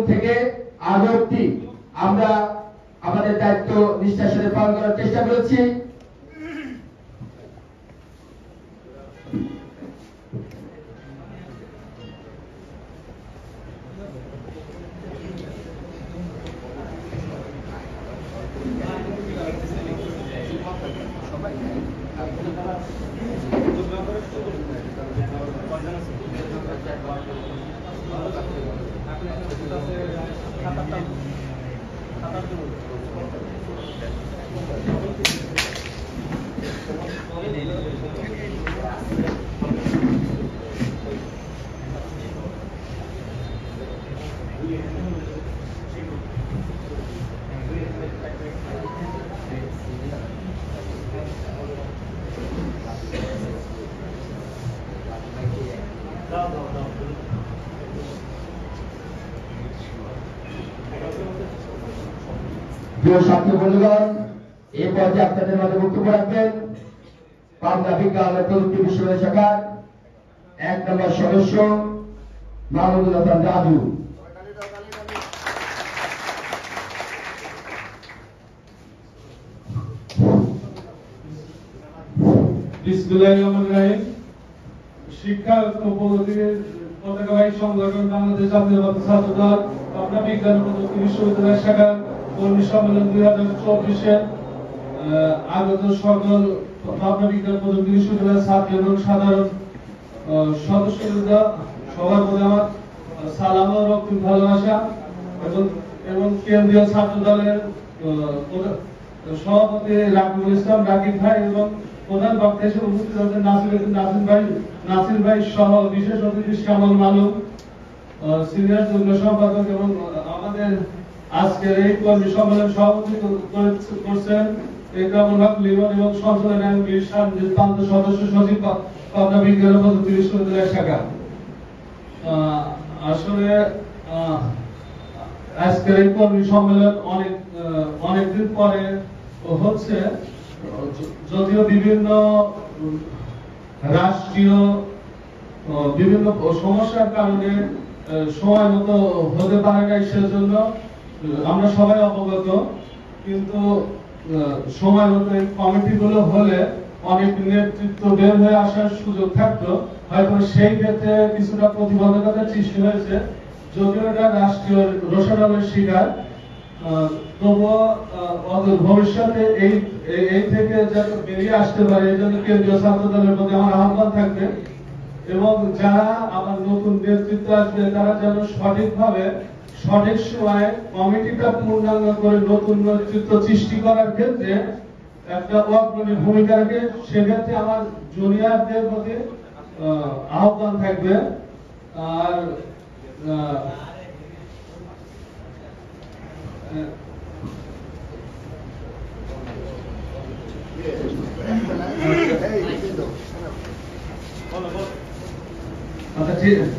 থেকে আজ অবধি আমরা আমাদের দায়িত্ব নিষ্ঠার সাথে পালন করার চেষ্টা করেছি। প্রিয় ছাত্র বন্ধুগণ, এই পর্যায়ে আপনাদের মাঝে বক্তব্য রাখবেন পাবনা বিজ্ঞান ও প্রযুক্তি বিশ্ববিদ্যালয় শাখার 1 নম্বর সদস্য মাহমুদুল হাসান রাজু। বিসমিল্লাহির রহমানির রহিম। শিক্ষা ও প্রগতির পতাকাবাহী সংগঠন বাংলাদেশ জাতীয়তাবাদী ছাত্র দল পাবনা বিজ্ঞান ও প্রযুক্তি বিশ্ববিদ্যালয় শাখার কর্মী সম্মেলন 2024-এর আগত সকল পাবনা বিজ্ঞান প্রযুক্তি বিশ্ববিদ্যালয়ের ছাত্র এবং সাধারণ সদস্যবৃন্দ, সবার প্রতি আমার সালাম ও রক্তিম ভালোবাসা এবং কেন্দ্রীয় ছাত্র দলের সভাপতি রাকিবুল ইসলাম রাকিব ভাই এবং প্রধান বক্তা হিসেবে উপস্থিত আছেন নাসির ভাই সহ বিশেষ অতিথি শ্যামল মালুম, সিনিয়র যুগ্ম সম্পাদক, এবং আমাদের আজকের এই কর্মী সম্মেলন সভাপতিত্ব করছেন একরামুল হক লিমন এবং সঞ্চালনায়ক প্রান্ত সদস্য সচিব পাবনা বিজ্ঞান ও প্রযুক্তি বিশ্ববিদ্যালয় শাখা। আসলে আজকের এই কর্মী সম্মেলন অনেকদিন পরে হচ্ছে, যদিও বিভিন্ন রাষ্ট্রীয় বিভিন্ন সমস্যার কারণে সময় মতো হতে পারে নাই, সেজন্য আমরা সবাই অবগত, কিন্তু সময় মতো এই কমিটিগুলো হলে অনেক নেতৃত্ব বের হয়ে আসার সুযোগ থাকতো, হয়তো সেই ক্ষেত্রে কিছুটা প্রতিবন্ধকতার সৃষ্টি হয়েছে, যদিও এটা রাষ্ট্রীয় রোষানলের শিকার। তবুও ভবিষ্যতে এই থেকে যাতে বেরিয়ে আসতে পারে, এই জন্য কেন্দ্রীয় ছাত্র দলের প্রতি আমার আহ্বান থাকবে, এবং যারা আমার নতুন নেতৃত্ব আসবে তারা যেন সঠিকভাবে সঠিক সময়ে কমিটিটা পূর্ণাঙ্গ করে নতুন নেতৃত্ব সৃষ্টি করার ক্ষেত্রে একটা অগ্রণী ভূমিকা রাখে। সেক্ষেত্রে আমার জুনিয়রদের প্রতি আহ্বান থাকবে। আর আচ্ছা, ঠিক আছে।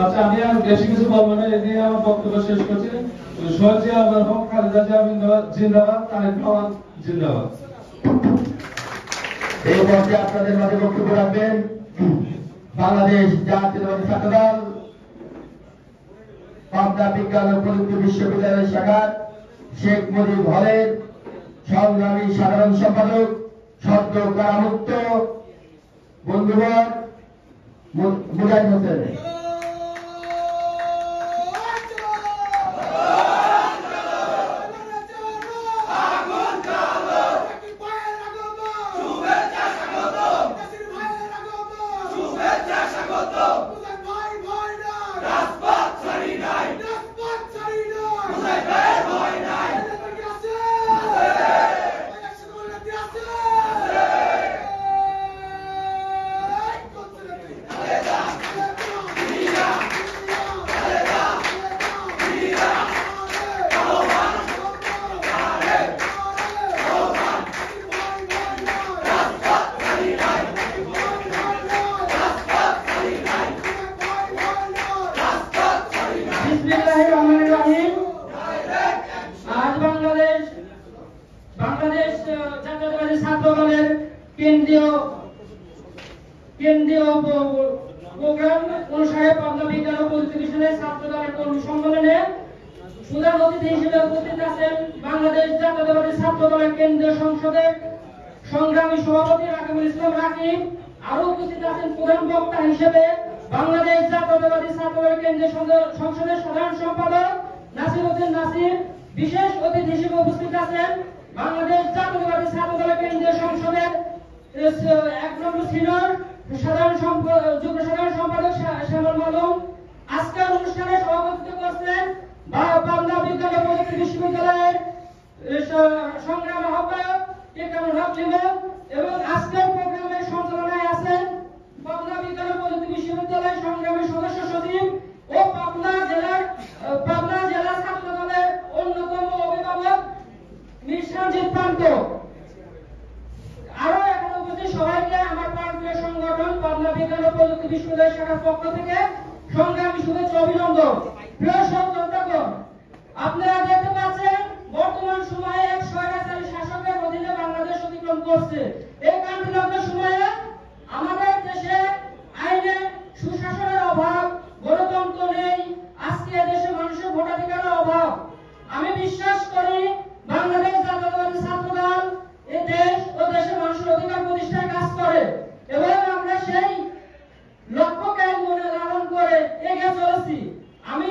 আচ্ছা, আমি আর বেশি কিছু বলবো না, এই নিয়ে আমার বক্তব্য শেষ করছি। শহীদ জিয়া মরহুম, খালেদা জিয়া জিন্দাবাদ, তারেক রহমান জিন্দাবাদ। এই পর্যায়ে আপনাদের মাঝে বক্তব্য রাখবেন বাংলাদেশ জাতীয়তাবাদী ছাত্র দল পাবনা বিজ্ঞান ও প্রযুক্তি বিশ্ববিদ্যালয় শাখার শেখ মুজিব হলের সংগ্রামী সাধারণ সম্পাদক, সদ্য কারামুক্ত বন্ধুবর মুজাহিদ হোসেন। কেন্দ্রীয় প্রোগ্রাম অনুসারে পাবনা বিজ্ঞান ও প্রযুক্তি বিশ্ববিদ্যালয়ের ছাত্র দলের কর্মী সম্মেলনে প্রধান অতিথি হিসেবে উপস্থিত আছেন বাংলাদেশ জাতীয়তাবাদী ছাত্র দলের কেন্দ্রীয় সংসদের সংগ্রামী সভাপতি রাকিবুল ইসলাম রাকিব। আরো উপস্থিত আছেন প্রধান বক্তা হিসেবে বাংলাদেশ জাতীয়তাবাদী ছাত্র দলের কেন্দ্রীয় সংসদের সাধারণ সম্পাদক নাসির উদ্দিন নাসির। বিশেষ অতিথি হিসেবে উপস্থিত আছেন বাংলাদেশ জাতীয়তাবাদী ছাত্র দলের কেন্দ্রীয় সংসদের 1 নম্বর সিনিয়র যুগ্ম সাধারণ সম্পাদক শ্যামল মালুম। আজকের অনুষ্ঠানে সভাপতিত্ব করছেন পাবনা বিজ্ঞান ও প্রযুক্তি বিশ্ববিদ্যালয়ের সংগ্রামী আহ্বায়ক ইকরামুল হক লিমন এবং আজকের প্রোগ্রামের সঞ্চালনায় আছেন পাবনা বিজ্ঞান ও প্রযুক্তি বিশ্ববিদ্যালয়ের সংগ্রামী সদস্য সচিব ও পাবনা জেলা ছাত্র দলের অন্যতম অভিভাবক মীর সানজিদ প্রান্ত। আরো এখানে উপস্থিত সবাইকে আমার প্রান্তীয় সংগঠন পাবনা বিজ্ঞান ও প্রযুক্তি বিশ্ববিদ্যালয় শাখার পক্ষ থেকে সংগ্রামী শুভেচ্ছা অভিনন্দন। প্রিয় সহযোদ্ধাগণ, আপনারা দেখতে পাচ্ছেন বর্তমান সময়ে এক স্বৈরাচারী শাসকের অধীনে বাংলাদেশ অতিক্রম করছে। এই কাণ্ড সময়ে আমাদের দেশে আইনের সুশাসনের অভাব, গণতন্ত্র নেই, আজকে দেশে মানুষের ভোটাধিকারের অভাব। আমি বিশ্বাস করি বাংলাদেশ জাতীয়তাবাদী ছাত্র দল এই দেশ ও দেশের মানুষের অধিকার প্রতিষ্ঠায় কাজ করে এবং আমরা সেই লক্ষ্যকে মনে লালন করে এগিয়ে চলেছি। আমি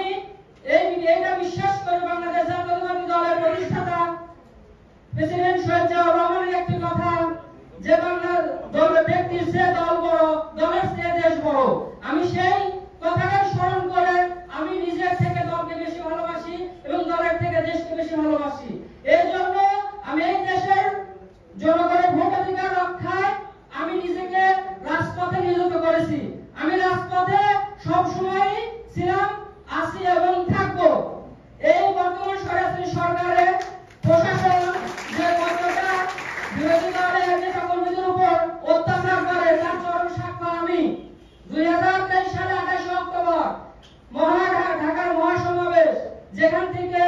এইটা বিশ্বাস করি বাংলাদেশ জাতীয়তাবাদী দলের প্রতিষ্ঠাতা প্রেসিডেন্ট শহীদ জিয়াউর রহমানের একটি কথা যে বাংলা দলের ব্যক্তির চেয়ে দল বড়, দলের চেয়ে দেশ বড়। আমি সেই কথাটাই স্মরণ করে আমি নিজের থেকে দলকে বেশি ভালোবাসি এবং দলের থেকে দেশকে বেশি ভালোবাসি। এর জন্য আমি এই দেশের জনগণের ভোটাধিকার রক্ষায় আমি নিজেকে রাজপথে নিয়োজিত করেছি। আমি রাজপথে সবসময় ছিলাম, আছি এবং থাকবো। এই বর্তমান স্বৈরাচারী সরকারের প্রশাসন যে কতটা বিরোধী দলের নেতা কর্মীদের উপর অত্যাচার করে তার চরম সাক্ষ্য আমি। 2023 সালে 28 অক্টোবর ঢাকার মহাসমাবেশ, যেখান থেকে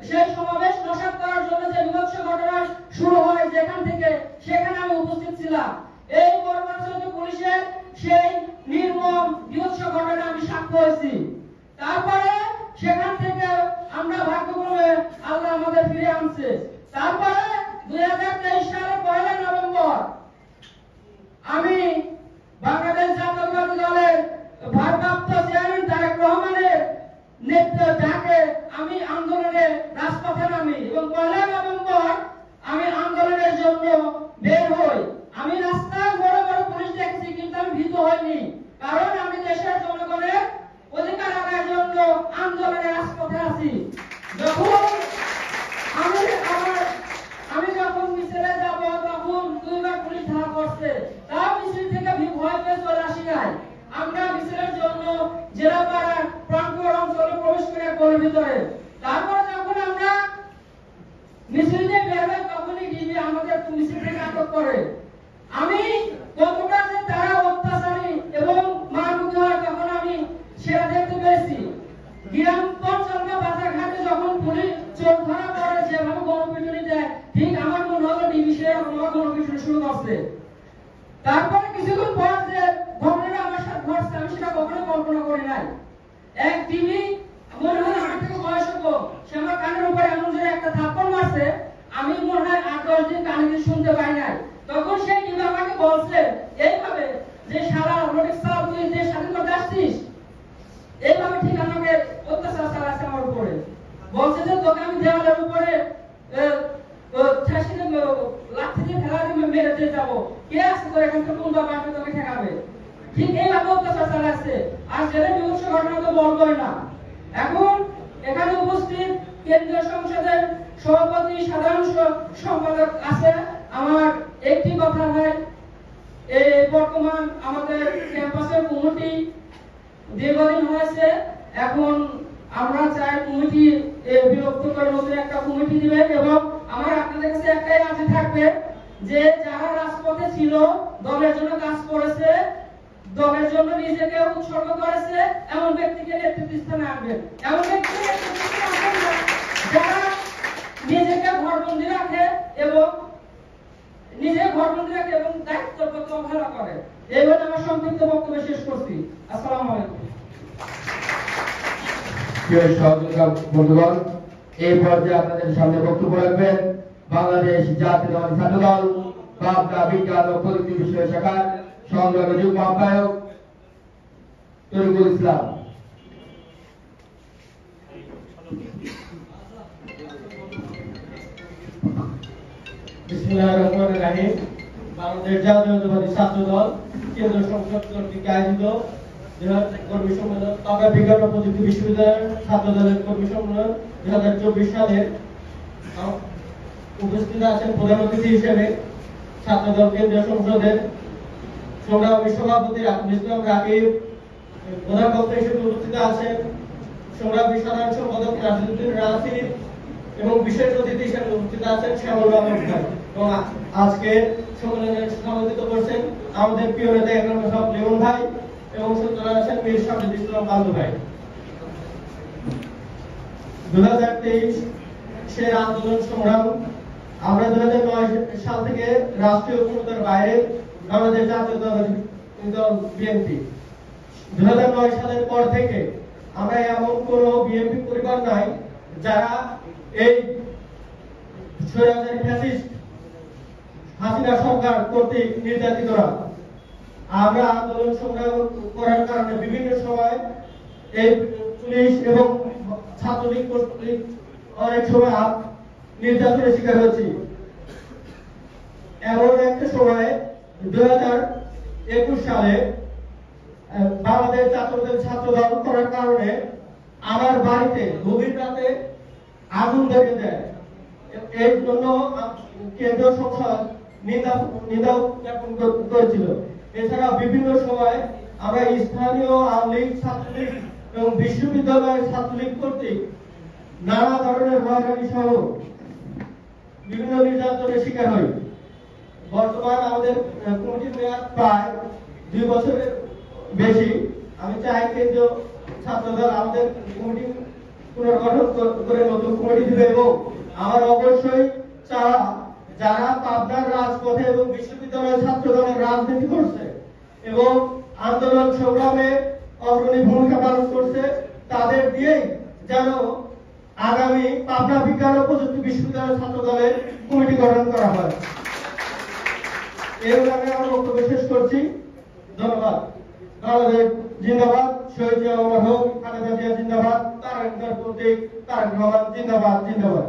সেই সমাবেশ নস্যাৎ করার জন্য যে বিভৎস ঘটনা শুরু হয় যেখান থেকে, সেখানে আমি উপস্থিত ছিলাম। এই বর্বরচিত পুলিশের সেই নির্মম বিভৎস ঘটনা আমি সাক্ষ্য হয়েছি। তারপরে সেখান থেকে আমরা ভাগ্যক্রমে আল্লাহ আমাদের ফিরে আনছে। তারপরে 2023 সালের 1 নভেম্বর আমি বাংলাদেশ জাতীয়তাবাদী দলের ভারপ্রাপ্ত চেয়ারম্যান তারেক রহমানের ডাকে আমি আন্দোলনে রাজপথে নামি এবং 1 নভেম্বর আমি আন্দোলনের জন্য বের হই। আমি রাস্তায় বড় বড় পুলিশ দেখেছি, কিন্তু আমি ভীত হইনি, কারণ আমি দেশের জনগণের অধিকার আদায়ের জন্য আন্দোলনে রাজপথে আছি। যখন আমি যখন মিছিলে যাব তখন 2বার পুলিশ ধাওয়া করছে, তাও মিছিল থেকে ভয় পেয়ে চলে আসি নাই। আমরা মিছিলের জন্য জেলাপাড়ার প্রান্তর অঞ্চলে প্রবেশ করে গলির ভিতরে। তারপরে যখন আমরা মিছিল নিয়ে বের হই তখনই ডিবি আমাদের মিছিল থেকে আটক করে। আমি কতটা যে তারা অত্যাচারী এবং মানবিক হয় তখন আমি সেটা দেখতে পেয়েছি। গ্রাম পঞ্চায়েত বাজার ঘাটে যখন পুলিশ চোর ধরা পড়ে যেভাবে গণপিটুনি দেয়, ঠিক আমার মনে হলো ডিবি সে গণপিটুনি শুরু করছে। তারপরে কিছুক্ষণ পর যে ঘটনাটা আমার সাথে ঘটছে আমি সেটা কখনো কল্পনা করি নাই। এক ডিবি মনে হয় আমার থেকে বয়স হতো, সে আমার কানের উপরে এমন জোরে একটা থাপ্পড় মারছে, আমি মনে হয় 8-10 দিন কানে শুনতে পাই নাই। তখন সেই ডিবি আমাকে বলছে এইভাবে যে সারা রোডে চালা তুই যে স্বাধীন করতে আসছিস, এইভাবে ঠিক আমাকে অত্যাচার চালাচ্ছে আমার উপরে। বলছে যে তোকে আমি দেওয়ালের উপরে লাঠি দিয়ে ফেলা দিয়ে মেরে দিয়ে যাবো, কে আসছে তোর এখান থেকে কোন বাবা আসবে তোকে ঠেকাবে। ঠিক এইভাবে অত্যাচার চালাচ্ছে। আর জেলে বিভৎস ঘটনা তো বলবোই না। এখন এখানে উপস্থিত কেন্দ্রীয় সংসদের সভাপতি সাধারণ সম্পাদক আছে। আমার একটি কথা হয়, এই বর্তমান আমাদের ক্যাম্পাসের কমিটি দীর্ঘদিন হয়েছে, এখন আমরা চাই কমিটি বিলুপ্ত করে নতুন একটা কমিটি দিবেন। এবং আমার আপনাদের কাছে একটাই আর্জি থাকবে যে যারা রাজপথে ছিল, দলের জন্য কাজ করেছে, দলের জন্য নিজেকে উৎসর্গ করেছে, এমন ব্যক্তিকে নেতৃত্ব স্থানে আনবেন। এমন ব্যক্তিকে নেতৃত্ব স্থানে আনবেন যারা নিজেকে ঘরবন্দি রাখে এবং দায়িত্ব অবহেলা করে। এই বলে আমার সংক্ষিপ্ত বক্তব্য শেষ করছি। আসসালামু আলাইকুম। প্রিয় সহযোগী বন্ধুগণ, এই পর্যায়ে আপনাদের সামনে বক্তব্য রাখবেন বাংলাদেশ জাতীয়তাবাদী ছাত্র দল পাবনা বিজ্ঞান ও প্রযুক্তি বিষয় শাখার সংগ্রামী যুগ্ম আহ্বায়ক তরিকুল ইসলাম। বিসমিল্লাহির রহমানির রহিম। বাংলাদেশ জাতীয়তাবাদী ছাত্র দল কেন্দ্রীয় সংসদ কর্তৃক আয়োজিত কর্মী সম্মেলন পাবনা বিজ্ঞান ও প্রযুক্তি বিশ্ববিদ্যালয়ের ছাত্র দলের কর্মী সম্মেলন 2024 সালের উপস্থিত আছেন প্রধান অতিথি হিসেবে ছাত্র দল কেন্দ্রীয় সংসদের সংগ্রামী সভাপতি রাকিবুল ইসলাম রাকিব, প্রধান বক্তা হিসেবে উপস্থিত আছেন সংগ্রামী সাধারণ সম্পাদক রাজিউদ্দিন রাসিদ এবং বিশেষ অতিথি হিসেবে উপস্থিত আছেন শ্যামল আহমেদ ভাই। এবং আজকে সম্মেলনে সভাপতিত্ব করছেন আমাদের প্রিয় নেতা একরাম লিমন ভাই এবং সূচনা আছেন মীর শামসুল ইসলাম বান্দু ভাই। 2023 সের আন্দোলন সংগ্রাম আমরা 2009 সাল থেকে রাষ্ট্রীয় ক্ষমতার বাইরে বাংলাদেশ জাতীয়তাবাদী দল বিএনপি 2009 সালের পর থেকে আমরা এমন কোন বিএনপি পরিবার নাই যারা এই স্বৈরাচারী ফ্যাসিস্ট হাসিনা সরকার কর্তৃক নির্যাতিতরা। আমরা আন্দোলন সংগ্রাম করার কারণে বিভিন্ন সময় এই পুলিশ এবং ছাত্রলীগ কর্তৃক অনেক সময় নির্যাতনের শিকার হয়েছি। এমন একটা সময় 2021 সালে বাংলাদেশ জাতীয়তাবাদী ছাত্র দল করার কারণে আমার বাড়িতে গভীর রাতে আগুন ধরিয়ে দেয়। এর জন্য কেন্দ্রীয় সংসদ নিন্দা জ্ঞাপন করেছিল। এছাড়া বিভিন্ন সময় আমরা স্থানীয় আওয়ামী লীগ, ছাত্রলীগ এবং বিশ্ববিদ্যালয়ের ছাত্রলীগ কর্তৃক নানা ধরনের হয়রানি সহ বিভিন্ন নির্যাতনের শিকার হই। বর্তমান আমাদের কমিটির মেয়াদ প্রায় 2 বছরের বেশি। আমি চাই কেন্দ্রীয় ছাত্রদল আমাদের কমিটি পুনর্গঠন করে নতুন কমিটি দিবে এবং আমার অবশ্যই যারা পাবনার রাজপথে এবং বিশ্ববিদ্যালয়ের ছাত্র দলের রাজনীতি করছে এবং আন্দোলন সংগ্রামে অগ্রণী ভূমিকা পালন করছে তাদের দিয়েই যেন আগামী পাবনা বিজ্ঞান ও প্রযুক্তি বিশ্ববিদ্যালয়ের ছাত্র দলের কমিটি গঠন করা হয়। এর আমি আমার বক্তব্য শেষ করছি। ধন্যবাদ। বাংলাদেশ জিন্দাবাদ, শহীদ জিয়া অমর হোক, খালেদা জিয়া জিন্দাবাদ, তারেক প্রতীক তারেক রহমান জিন্দাবাদ জিন্দাবাদ।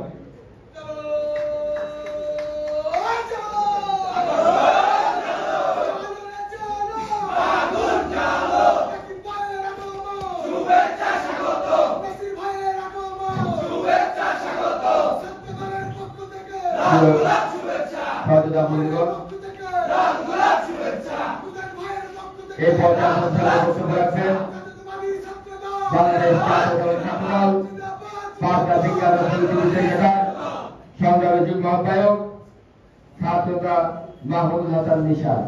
এই পর্যায়ে বক্তব্য রাখবেন বাংলাদেশ জাতীয়তাবাদী ছাত্র দল পাবনা বিজ্ঞান ও প্রযুক্তি বিষয় শাখার সংগ্রামী যুগ্ম আহ্বায়ক ছাত্রতা মাহমুদুল হাসান নিশান।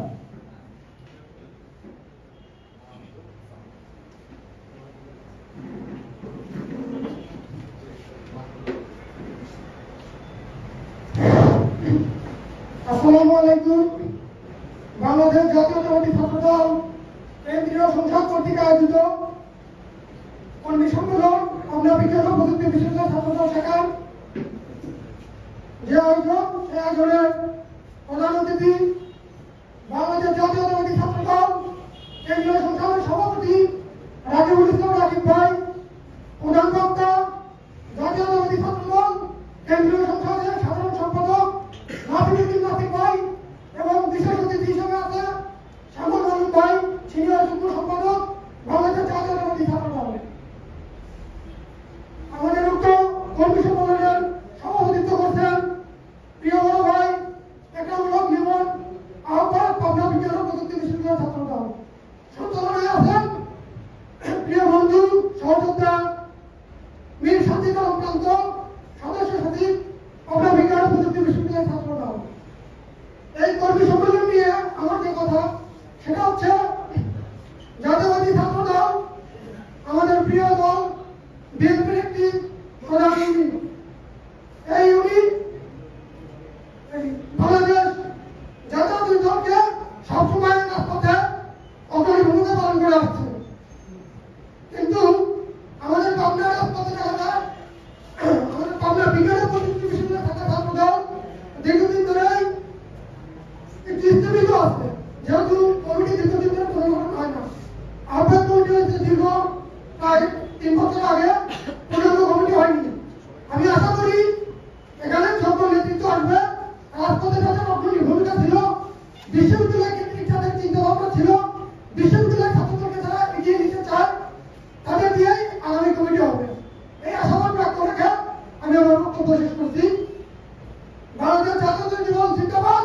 আসসালামু আলাইকুম। বাংলাদেশ জাতীয়তাবাদী ছাত্র দল কেন্দ্রীয় সংসদ কর্তৃক আয়োজিত কর্মী সম্মেলন পাবনা বিজ্ঞান ও প্রযুক্তি বিশ্ববিদ্যালয় ছাত্র দল শাখার যে আয়োজন, সেই আয়োজনের প্রধান অতিথি বাংলাদেশ জাতীয়তাবাদী ছাত্র দল কেন্দ্রীয় সংসদের সভাপতি রাকিবুল ইসলাম রাকিব ভাই, প্রধান বক্তা জাতীয়তাবাদী ছাত্র দল কেন্দ্রীয় সংসদের সাধারণ সম্পাদক নাসিরুদ্দিন নাসির ভাই এবং বিশেষ অতিথি হিসেবে আছে শ্যামল আহমেদ ভাই, সিনিয়র যুগ্ম সম্পাদক বাংলাদেশ জাতীয়তাবাদী ছাত্র দল। আমাদের উক্ত কর্মী সম্মেলনের সভাপতিত্ব করছেন প্রিয় বড় ভাই একরাম লিমন, আহ্বায়ক পাবনা বিজ্ঞান ও প্রযুক্তি বিশ্ববিদ্যালয় ছাত্র দল। সঞ্চালনায় আছেন প্রিয় বন্ধু দীর্ঘ প্রায় 3 বছর আগে পূর্ণাঙ্গ কমিটি হয়নি। আমি আশা করি এখানে যত নেতৃত্ব আসবে, রাজপথে যাদের অগ্রণী ভূমিকা ছিল, বিশ্ববিদ্যালয় কেন্দ্রিক যাদের চিন্তা ভাবনা ছিল, বিশ্ববিদ্যালয় ছাত্রদেরকে যারা এগিয়ে নিতে চায়, তাদের দিয়েই আগামী কমিটি হবে। এই আশাবাদ ব্যক্ত রেখে আমি আমার বক্তব্য শেষ করছি। ভারতের জাতীয় জীবন জিন্দাবাদ,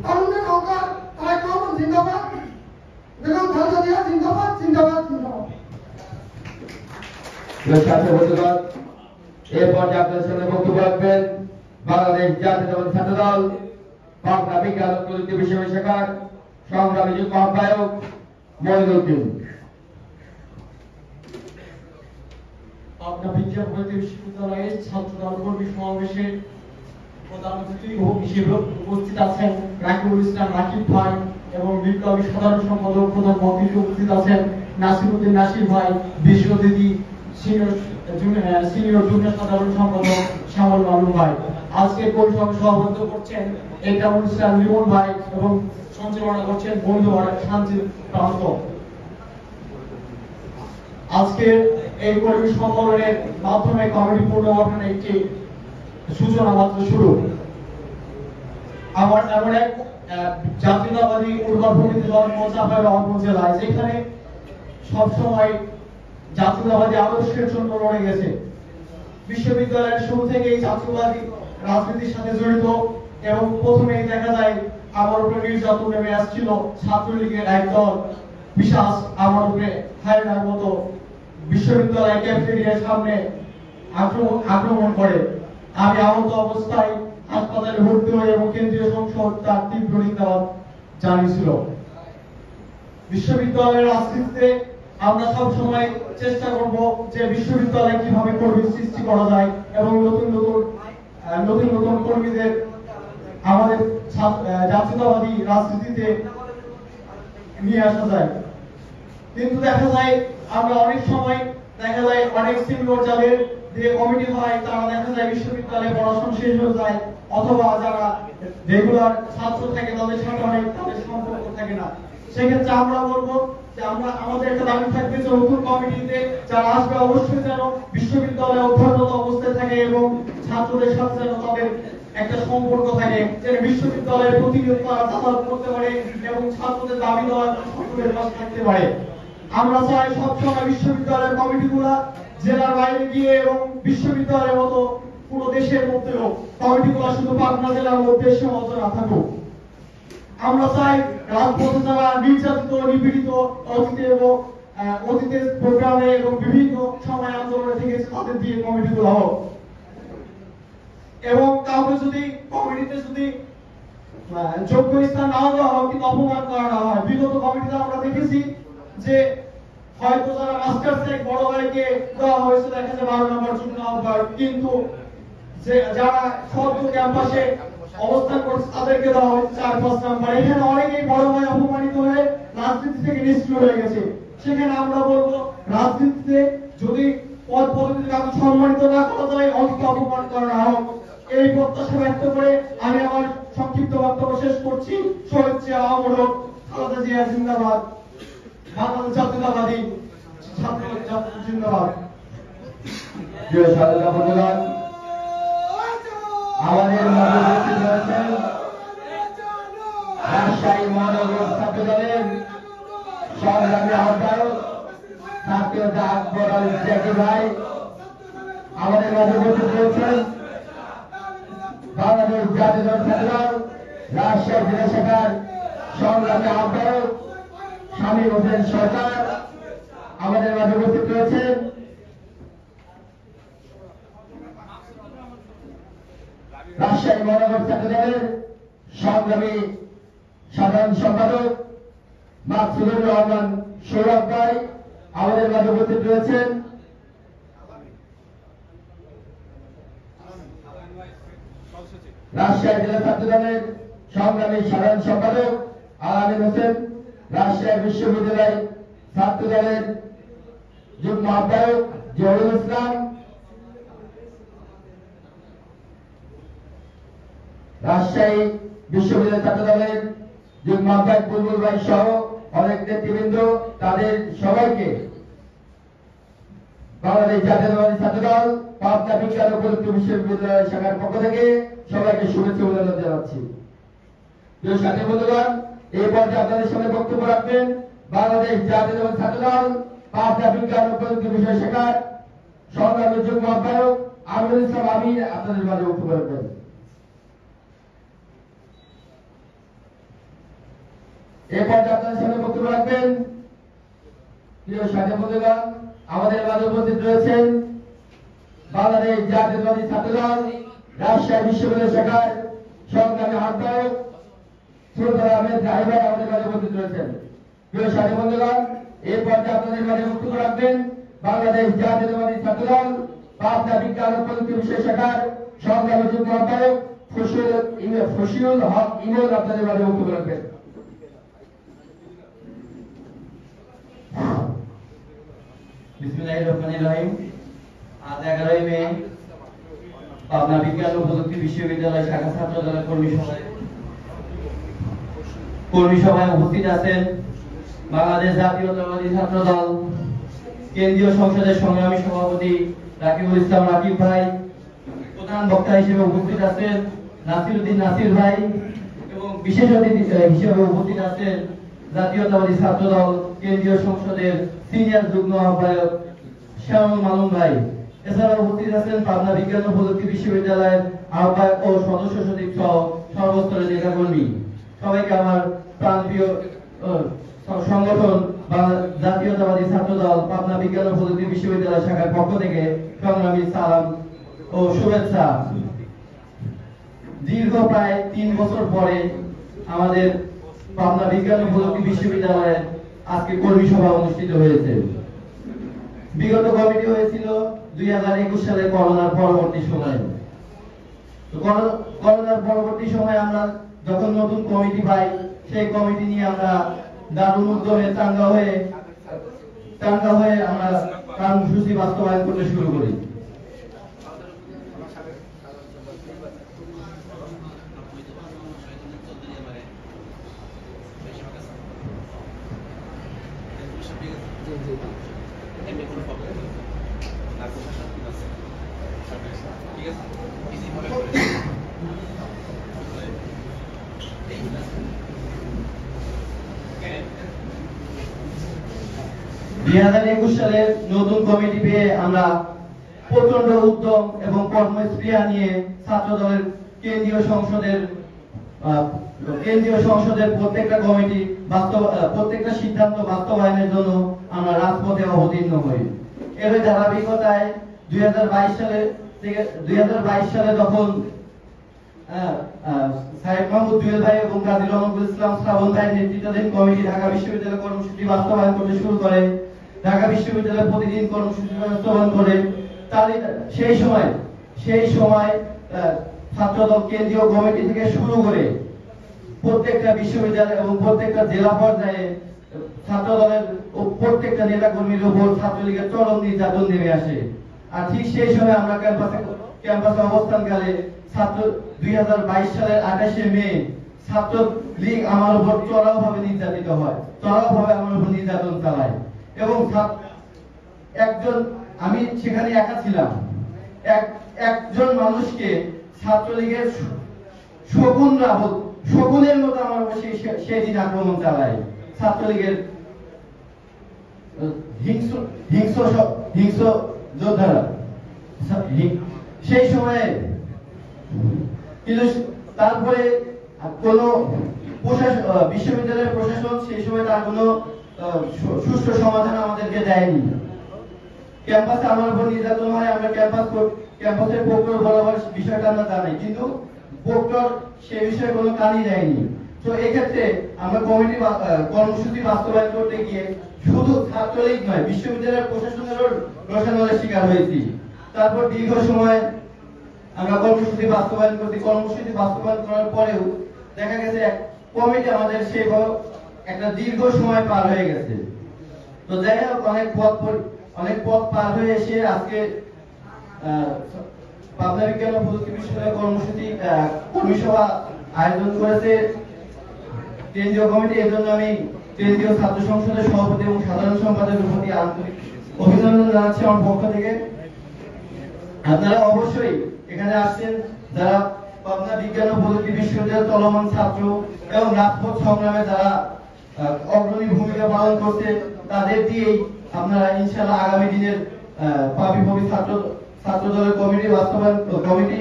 তারুণ্যের অহংকার তারেক রহমান জিন্দাবাদ, বেগম খালেদা জিয়া জিন্দাবাদ, জিন্দাবাদ, জিন্দাবাদ। বন্ধুগণ, এরপর আপনাদের সামনে বক্তব্য রাখবেন বাংলাদেশ জাতীয়তাবাদী ছাত্র দল পাবনা বিজ্ঞান ও প্রযুক্তি বিশ্ববিদ্যালয় শাখার সংগ্রামী যুগ্ম আহ্বায়ক মঈনুদ্দিন। পাবনা বিজ্ঞান প্রযুক্তি বিশ্ববিদ্যালয়ের ছাত্র দল কর্মী সমাবেশে প্রধান অতিথি হিসেবে উপস্থিত আছেন রাকিবুল ইসলাম রাকিব ভাই এবং বিপ্লবী সাধারণ সম্পাদক প্রধান বক্তা উপস্থিত আছেন নাসিরউদ্দিন নাসির ভাই, বিশেষ অতিথি সিনিয়র জুনিয়র সাধারণ সম্পাদক শ্যামল মামুন ভাই। আজকে পরিষদ সভাপতিত্ব করছেন একরামুল ইসলাম লিমন ভাই এবং সঞ্চালনা করছেন বন্ধু শান্তি প্রান্ত। আজকের এই কর্মী সম্মেলনের মাধ্যমে কমিটি পুনর্গঠনের একটি সূচনা মাত্র শুরু। আমার এমন এক জাতীয়তাবাদী উর্বরভূমিতে জন্ম চাঁপাইনবাবগঞ্জ জেলায়, যেখানে সবসময় জাতীয়তাবাদী আদর্শের জন্য লড়ে গেছে। বিশ্ববিদ্যালয়ের শুরু থেকেই জাতীয়বাদী রাজনীতির সাথে জড়িত এবং প্রথমেই দেখা যায় আমার উপরে নির্যাতন নেমে আসছিল ছাত্রলীগের একদল বিশ্বাস আমার উপরে হায়নার মতো বিশ্ববিদ্যালয় ক্যাফেটেরিয়ার সামনে আক্রমণ করে। আমি আহত অবস্থায় হাসপাতালে ভর্তি হই এবং কেন্দ্রীয় সংসদ তার তীব্র নিন্দা জানিয়েছিল। বিশ্ববিদ্যালয়ের রাজনীতিতে আমরা সব সময় চেষ্টা করব যে বিশ্ববিদ্যালয়ে কিভাবে কর্মী সৃষ্টি করা যায় এবং নতুন নতুন কর্মীদের আমাদের জাতীয়তাবাদী রাজনীতিতে নিয়ে আসা যায়। কিন্তু দেখা যায় আমরা অনেক সময় অনেক সিনিয়র যাদের যে কমিটি হয় তারা দেখা যায় বিশ্ববিদ্যালয়ে পড়াশোনা শেষ হয়ে যায়, অথবা যারা রেগুলার ছাত্র থাকে তাদের সাথে অনেক তাদের সম্পর্ক থাকে না। সেক্ষেত্রে আমরা বলবো যে আমাদের একটা দাবি থাকবে যে নতুন কমিটিতে যারা আসবে অবশ্যই যেন বিশ্ববিদ্যালয়ে অধ্যয়নরত অবস্থায় থাকে এবং ছাত্রদের সাথে যেন তাদের একটা সম্পর্ক থাকে, যেন বিশ্ববিদ্যালয়ের প্রতিনিয়ত তারা যাতায়াত করতে পারে এবং ছাত্রদের দাবি দেওয়া ছাত্রদের পাশে থাকতে পারে। আমরা চাই সবসময় বিশ্ববিদ্যালয়ের কমিটিগুলা জেলার বাইরে গিয়ে এবং বিশ্ববিদ্যালয়ের মতো পুরো দেশের মধ্যেও কমিটিগুলা শুধু পাবনা জেলার মধ্যে সীমাবদ্ধ না থাকুক। আমরা চাই রাজপথে যারা নির্যাতিত নিপীড়িত অতীতের প্রোগ্রামে এবং বিভিন্ন সময় আন্দোলনে থেকেছে তাদের দিয়ে কমিটিগুলো হোক এবং কাউকে যদি কমিটিতে যদি যোগ্য স্থান না দেওয়া হয় কিন্তু অপমান করা না হয়। বিগত কমিটিতে আমরা দেখেছি যে হয়তো যারা মাস্টার চেক বড় ভাইকে দেওয়া হয়েছে দেখা যায় 12 নম্বর যুগ্ম আহ্বায়ক, কিন্তু যারা সদ্য ক্যাম্পাসে অবস্থান করছে তাদেরকে দেওয়া হয়েছে 4-5 নাম্বার। এখানে অনেকেই বড় ভাই অপমানিত হয়ে রাজনীতি থেকে নিষ্ক্রিয় হয়ে গেছে। সেখানে আমরা বলবো রাজনীতিতে যদি পদ পদবীতে কাউকে সম্মানিত না করা যায়, অন্তত অপমান করা না হোক, এই প্রত্যাশা ব্যক্ত করে আমি আমার সংক্ষিপ্ত বক্তব্য শেষ করছি। শহীদ জিয়া অমর হোক, খালেদা জিয়া জিন্দাবাদ, বাংলাদেশ জাতীয়তাবাদী ছাত্র জিন্দাবাদ। প্রিয় সাধারণ বন্ধুগণ, আমাদের মাঝে উপস্থিত রয়েছেন রাজশাহী মহানগর ছাত্র দলের সংগ্রামী আহ্বায়ক ছাত্রনেতা আকবর আলী জাকির ভাই। আমাদের মাঝে উপস্থিত রয়েছেন বাংলাদেশ জাতীয় দল ছাত্র দল রাজশাহী জেলা শাখার সংগ্রামী আহ্বায়ক শামীম হোসেন সরকার। আমাদের মাঝে উপস্থিত রয়েছেন রাজশাহী মহানগর ছাত্র দলের সংগ্রামী সাধারণ সম্পাদক মাকসুদুর রহমান সৌরভ ভাই। আমাদের মাঝে উপস্থিত রয়েছেন রাজশাহী জেলা ছাত্র দলের সংগ্রামী সাধারণ সম্পাদক আলামিন হোসেন, রাজশাহী বিশ্ববিদ্যালয় ছাত্র দলের যুগ্ম আহ্বায়ক জহুরুল ইসলাম, রাজশাহী বিশ্ববিদ্যালয় ছাত্র দলের যুগ্ম আহ্বায়ক বুলবুল ভাই সহ অনেক নেতৃবৃন্দ, তাদের সবাইকে বাংলাদেশ জাতীয়তাবাদী ছাত্রদল পাবনা বিজ্ঞান ও প্রযুক্তি বিশ্ববিদ্যালয় শাখার পক্ষ থেকে সবাইকে শুভেচ্ছা অভিনন্দন জানাচ্ছি। প্রিয় সাথী বন্ধুগণ, এই পর্যায়ে আপনাদের সামনে বক্তব্য রাখবেন বাংলাদেশ জাতীয়তাবাদী ছাত্রদল পাবনা বিজ্ঞান ও প্রযুক্তি বিষয় শাখার সংগ্রামী যুগ্ম আহ্বায়ক আমিনুল ইসলাম আমির আপনাদের মাঝে বক্তব্য রাখবেন। এই পর্যায়ে আপনাদের সামনে বক্তব্য রাখবেন প্রিয় সাথী বন্ধুগণ, আমাদের মাঝে উপস্থিত রয়েছেন বাংলাদেশ জাতীয়তাবাদী ছাত্রদল রাজশাহী বিশ্ববিদ্যালয় শাখার সংগ্রামী আহ্বায়ক সুলতান আহমেদ রাহিবাই আমাদের মাঝে উপস্থিত রয়েছেন। প্রিয় সাথী বন্ধুগণ, এই পর্যায়ে আপনাদের মাঝে বক্তব্য রাখবেন বাংলাদেশ জাতীয়তাবাদী ছাত্রদল পাবনা বিজ্ঞান ও প্রযুক্তি বিষয় শাখার সংগ্রামী যুগ্ম আহ্বায়ক ফসিউল হক ইমন আপনাদের মাঝে বক্তব্য রাখবেন। বিসমিল্লাহির রহমানির রহিম। আজ 11 মে পাবনা বিজ্ঞান ও প্রযুক্তি বিশ্ববিদ্যালয় শাখা ছাত্র দলের কর্মী সভায় উপস্থিত আছেন বাংলাদেশ জাতীয়তাবাদী ছাত্র দল কেন্দ্রীয় সংসদের সংগ্রামী সভাপতি রাকিবুল ইসলাম রাকিব ভাই, প্রধান বক্তা হিসেবে উপস্থিত আছেন নাসিরউদ্দিন নাসির ভাই এবং বিশেষ অতিথি হিসেবে উপস্থিত আছেন জাতীয়তাবাদী ছাত্র দল কেন্দ্রীয় সংসদের সিনিয়র যুগ্ম আহ্বায়ক শ্যামল মালুম ভাই। এছাড়াও উপস্থিত আছেন পাবনা বিজ্ঞান ও প্রযুক্তি বিশ্ববিদ্যালয়ের আহ্বায়ক ও সদস্য সচিব সহ সর্বস্তরের নেতাকর্মী। সবাইকে আমার প্রাণপ্রিয় সংগঠন জাতীয়তাবাদী ছাত্র দল পাবনা বিজ্ঞান ও প্রযুক্তি বিশ্ববিদ্যালয় শাখার পক্ষ থেকে সংগ্রামী সালাম ও শুভেচ্ছা। দীর্ঘ প্রায় 3 বছর পরে আমাদের পাবনা বিজ্ঞান ও প্রযুক্তি বিশ্ববিদ্যালয়ে আজকে কর্মী সভা অনুষ্ঠিত হয়েছে। বিগত কমিটি হয়েছিল 2021 সালে করোনার পরবর্তী সময়ে। করোনার পরবর্তী সময়ে আমরা যখন নতুন কমিটি পাই, সেই কমিটি নিয়ে আমরা দারুণ উদ্যমে চাঙ্গা হয়ে আমরা কর্মসূচি বাস্তবায়ন করতে শুরু করি। সালের নতুন কমিটি পেয়ে আমরা প্রচন্ড উদ্যম এবং কর্মস্পৃহা নিয়ে ছাত্র দলের কেন্দ্রীয় সংসদের প্রত্যেকটা সিদ্ধান্ত বাস্তবায়নের জন্য আমরা রাজপথে অবতীর্ণ হই। এর ধারাবাহিকতায় 2022 সালে যখন সাহেব মাহমুদ জুয়েল ভাই এবং কাজী রহমতুল ইসলাম শ্রাবণ ভাইয়ের নেতৃত্বাধীন কমিটি ঢাকা বিশ্ববিদ্যালয় কর্মসূচি বাস্তবায়ন করতে শুরু করে, ঢাকা বিশ্ববিদ্যালয় প্রতিদিন কর্মসূচি বাস্তবায়ন করে, সেই সময় ছাত্রদল কেন্দ্রীয় কমিটি থেকে শুরু করে প্রত্যেকটা বিশ্ববিদ্যালয় এবং প্রত্যেকটা জেলা পর্যায়ে ছাত্রদলের প্রত্যেকটা নেতা কর্মীর উপর ছাত্রলীগের চরম নির্যাতন নেমে আসে। আর ঠিক সেই সময় আমরা ক্যাম্পাসে অবস্থানকালে 2022 সালের 28 মে ছাত্রলীগ আমার উপর চড়াওভাবে নির্যাতিত হয়, চড়াওভাবে আমার উপর নির্যাতন চালায় এবং আমি সেখানে একা ছিলাম। একজন মানুষকে ছাত্রলীগের শকুনের মতো আমার উপর সেদিন আক্রমণ চালায় ছাত্রলীগের হিংস্র যোদ্ধারা। সেই সময়ে কিন্তু তারপরে কোন বিশ্ববিদ্যালয়ের প্রশাসন সেই সময় তার কোন সুষ্ঠু সমাধান আমাদেরকে দেয়নি। ক্যাম্পাসে আমার উপর নির্যাতন হয়, আমরা ক্যাম্পাসের প্রক্টর বরাবর বিষয়টা আমরা জানি, কিন্তু প্রক্টর সে বিষয়ে কোনো কানই দেয়নি। তো এক্ষেত্রে আমরা কমিটি কর্মসূচি বাস্তবায়ন করতে গিয়ে শুধু ছাত্রলীগ নয়, বিশ্ববিদ্যালয়ের প্রশাসনেরও রোষানলের শিকার হয়েছি। তারপর দীর্ঘ সময় আমরা কর্মসূচি বাস্তবায়ন করার পরেও দেখা গেছে কমিটি আমাদের সেইভাবে একটা দীর্ঘ সময় পার হয়ে গেছে। তো যাই হোক, অনেক পথ পার হয়ে এসে আজকে পাবনা বিজ্ঞান ও প্রযুক্তি বিশ্ববিদ্যালয় কর্মী সভা আয়োজন করেছে কেন্দ্রীয় কমিটি। এর জন্য আমি কেন্দ্রীয় ছাত্র সংসদের সভাপতি এবং সাধারণ সম্পাদকের প্রতি আন্তরিক অভিনন্দন জানাচ্ছি আমার পক্ষ থেকে। আপনারা অবশ্যই এখানে আসছেন যারা পাবনা বিজ্ঞান ও প্রযুক্তি বিশ্ববিদ্যালয়ের চলমান ছাত্র এবং রাজপথ সংগ্রামে যারা অগ্রণী ভূমিকা পালন করছে, তাদের দিয়েই আপনারা ইনশাআল্লাহ আগামী দিনের পাবিভবী ছাত্র দলের কমিটি বাস্তবায়ন কমিটি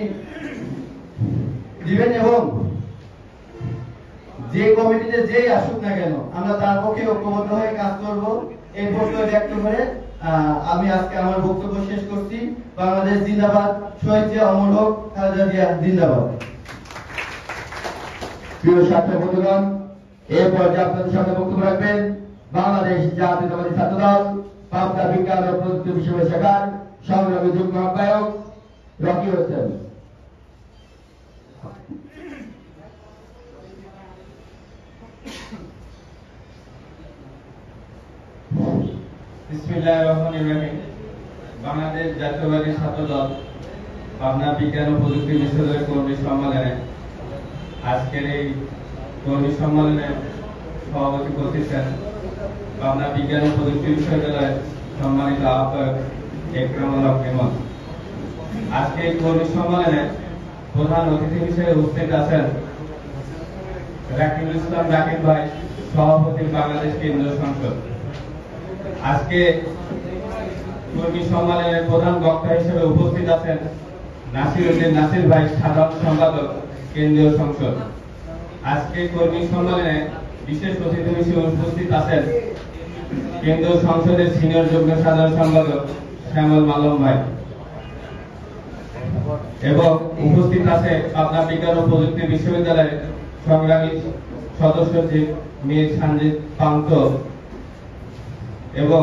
দিবেন এবং যে কমিটিতে যেই আসুক না কেন আমরা তার পক্ষে ঐক্যবদ্ধ হয়ে কাজ করব। এই প্রত্যয় ব্যক্ত করে আমি আজকে আমার বক্তব্য শেষ করছি। বাংলাদেশ জিন্দাবাদ, শহীদ জিয়া অমর হোক, খালেদা জিয়া জিন্দাবাদ। প্রিয় ছাত্র বন্ধুগণ, এই পর্যায়ে আপনাদের সামনে বক্তব্য রাখবেন বাংলাদেশ জাতীয়তাবাদী ছাত্র দল পাবনা বিজ্ঞান ও প্রযুক্তি বিশ্ববিদ্যালয় শাখার সংগ্রামী যুগ্ম আহ্বায়ক রকি হোসেন। বিসমিল্লাহির রহমানির রহিম। বাংলাদেশ জাতীয়তাবাদী ছাত্র দল পাবনা বিজ্ঞান ও প্রযুক্তি বিশ্ববিদ্যালয়ের কর্মী সম্মেলনে আজকের এই কর্মী সম্মেলনে সভাপতি করতেছেন পাবনা বিজ্ঞান ও প্রযুক্তি বিশ্ববিদ্যালয়ের সম্মানিত আহ্বায়ক একরামুল হক ইমন। আজকে এই কর্মী সম্মেলনে প্রধান অতিথি হিসেবে উপস্থিত আছেন রাকিবুল ইসলাম রাকিব ভাই, সভাপতি বাংলাদেশ কেন্দ্রীয় সংসদ। আজকে কর্মী সম্মেলনের প্রধান বক্তা হিসেবে উপস্থিত আছেন নাসিরউদ্দিন নাসির ভাই, সাধারণ সম্পাদক কেন্দ্রীয় সংসদ। আজকে কর্মী সম্মেলনে বিশেষ অতিথি হিসেবে উপস্থিত আছেন কেন্দ্রীয় সংসদের সিনিয়র যুগ্ম সাধারণ সম্পাদক শ্যামল মালম ভাই এবং উপস্থিত আছে পাবনা বিজ্ঞান ও প্রযুক্তি বিশ্ববিদ্যালয়ের সংগ্রামী সদস্য সচিব মীর সঞ্জিত পান্ত এবং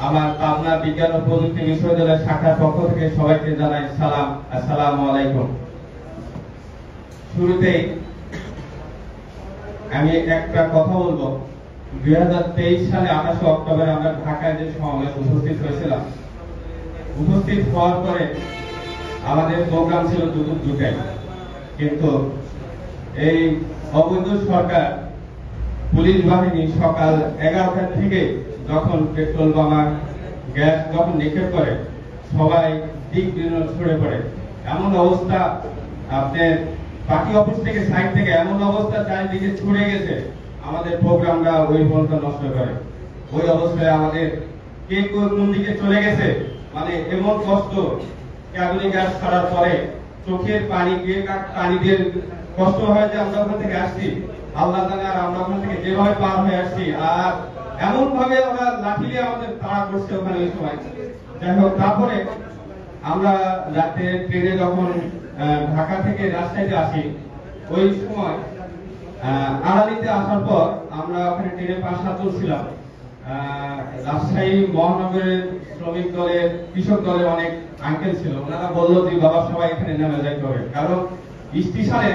আমার পাবনা বিজ্ঞান ও প্রযুক্তি বিশ্ববিদ্যালয়ের শাখার পক্ষ থেকে সবাইকে জানাই সালাম, আসসালামু আলাইকুম। শুরুতেই আমি একটা কথা বলবো। 2023 সালে 28 অক্টোবরে আমরা ঢাকায় যে সমাবেশ উপস্থিত হয়েছিলাম, উপস্থিত হওয়ার পরে আমাদের প্রোগ্রাম ছিল দুটাই, কিন্তু এই অবৈধ সরকার পুলিশ বাহিনী সকাল 11টা থেকে যখন পেট্রোল বোমা গ্যাস যখন নিক্ষেপ করে সবাই দিক বিনোদ ছড়ে পড়ে। এমন অবস্থা, আপনার পার্টি অফিস থেকে সাইড থেকে এমন অবস্থা চারিদিকে ছড়ে গেছে, আমাদের প্রোগ্রামটা ওই পর্যন্ত নষ্ট করে। ওই অবস্থায় আমাদের কে কোন দিকে চলে গেছে, মানে এমন কষ্ট, ক্যাবলি গ্যাস ছাড়ার পরে চোখের পানি দিয়ে কষ্ট হয় যে আমরা ওখান থেকে আসছি, আল্লাহ জানে। আর আমরা ওখান থেকে যেভাবে পার হয়ে আসছি, আর এমন ভাবে আমরা লাঠি দিয়ে আমাদের তাড়া করছে ওখানে ওই সময়। যাই হোক, তারপরে আমরা রাতে ট্রেনে যখন ঢাকা থেকে রাজশাহীতে আসি, ওই সময় আড়ালিতে আসার পর আমরা ওখানে ট্রেনে 5-7 জন ছিলাম। রাজশাহী মহানগরের শ্রমিক দলের, কৃষক দলের অনেক আঙ্কেল ছিল। ওনারা বললো যে বাবা সবাই এখানে নেমে যাইতে হবে, কারণ স্টেশনে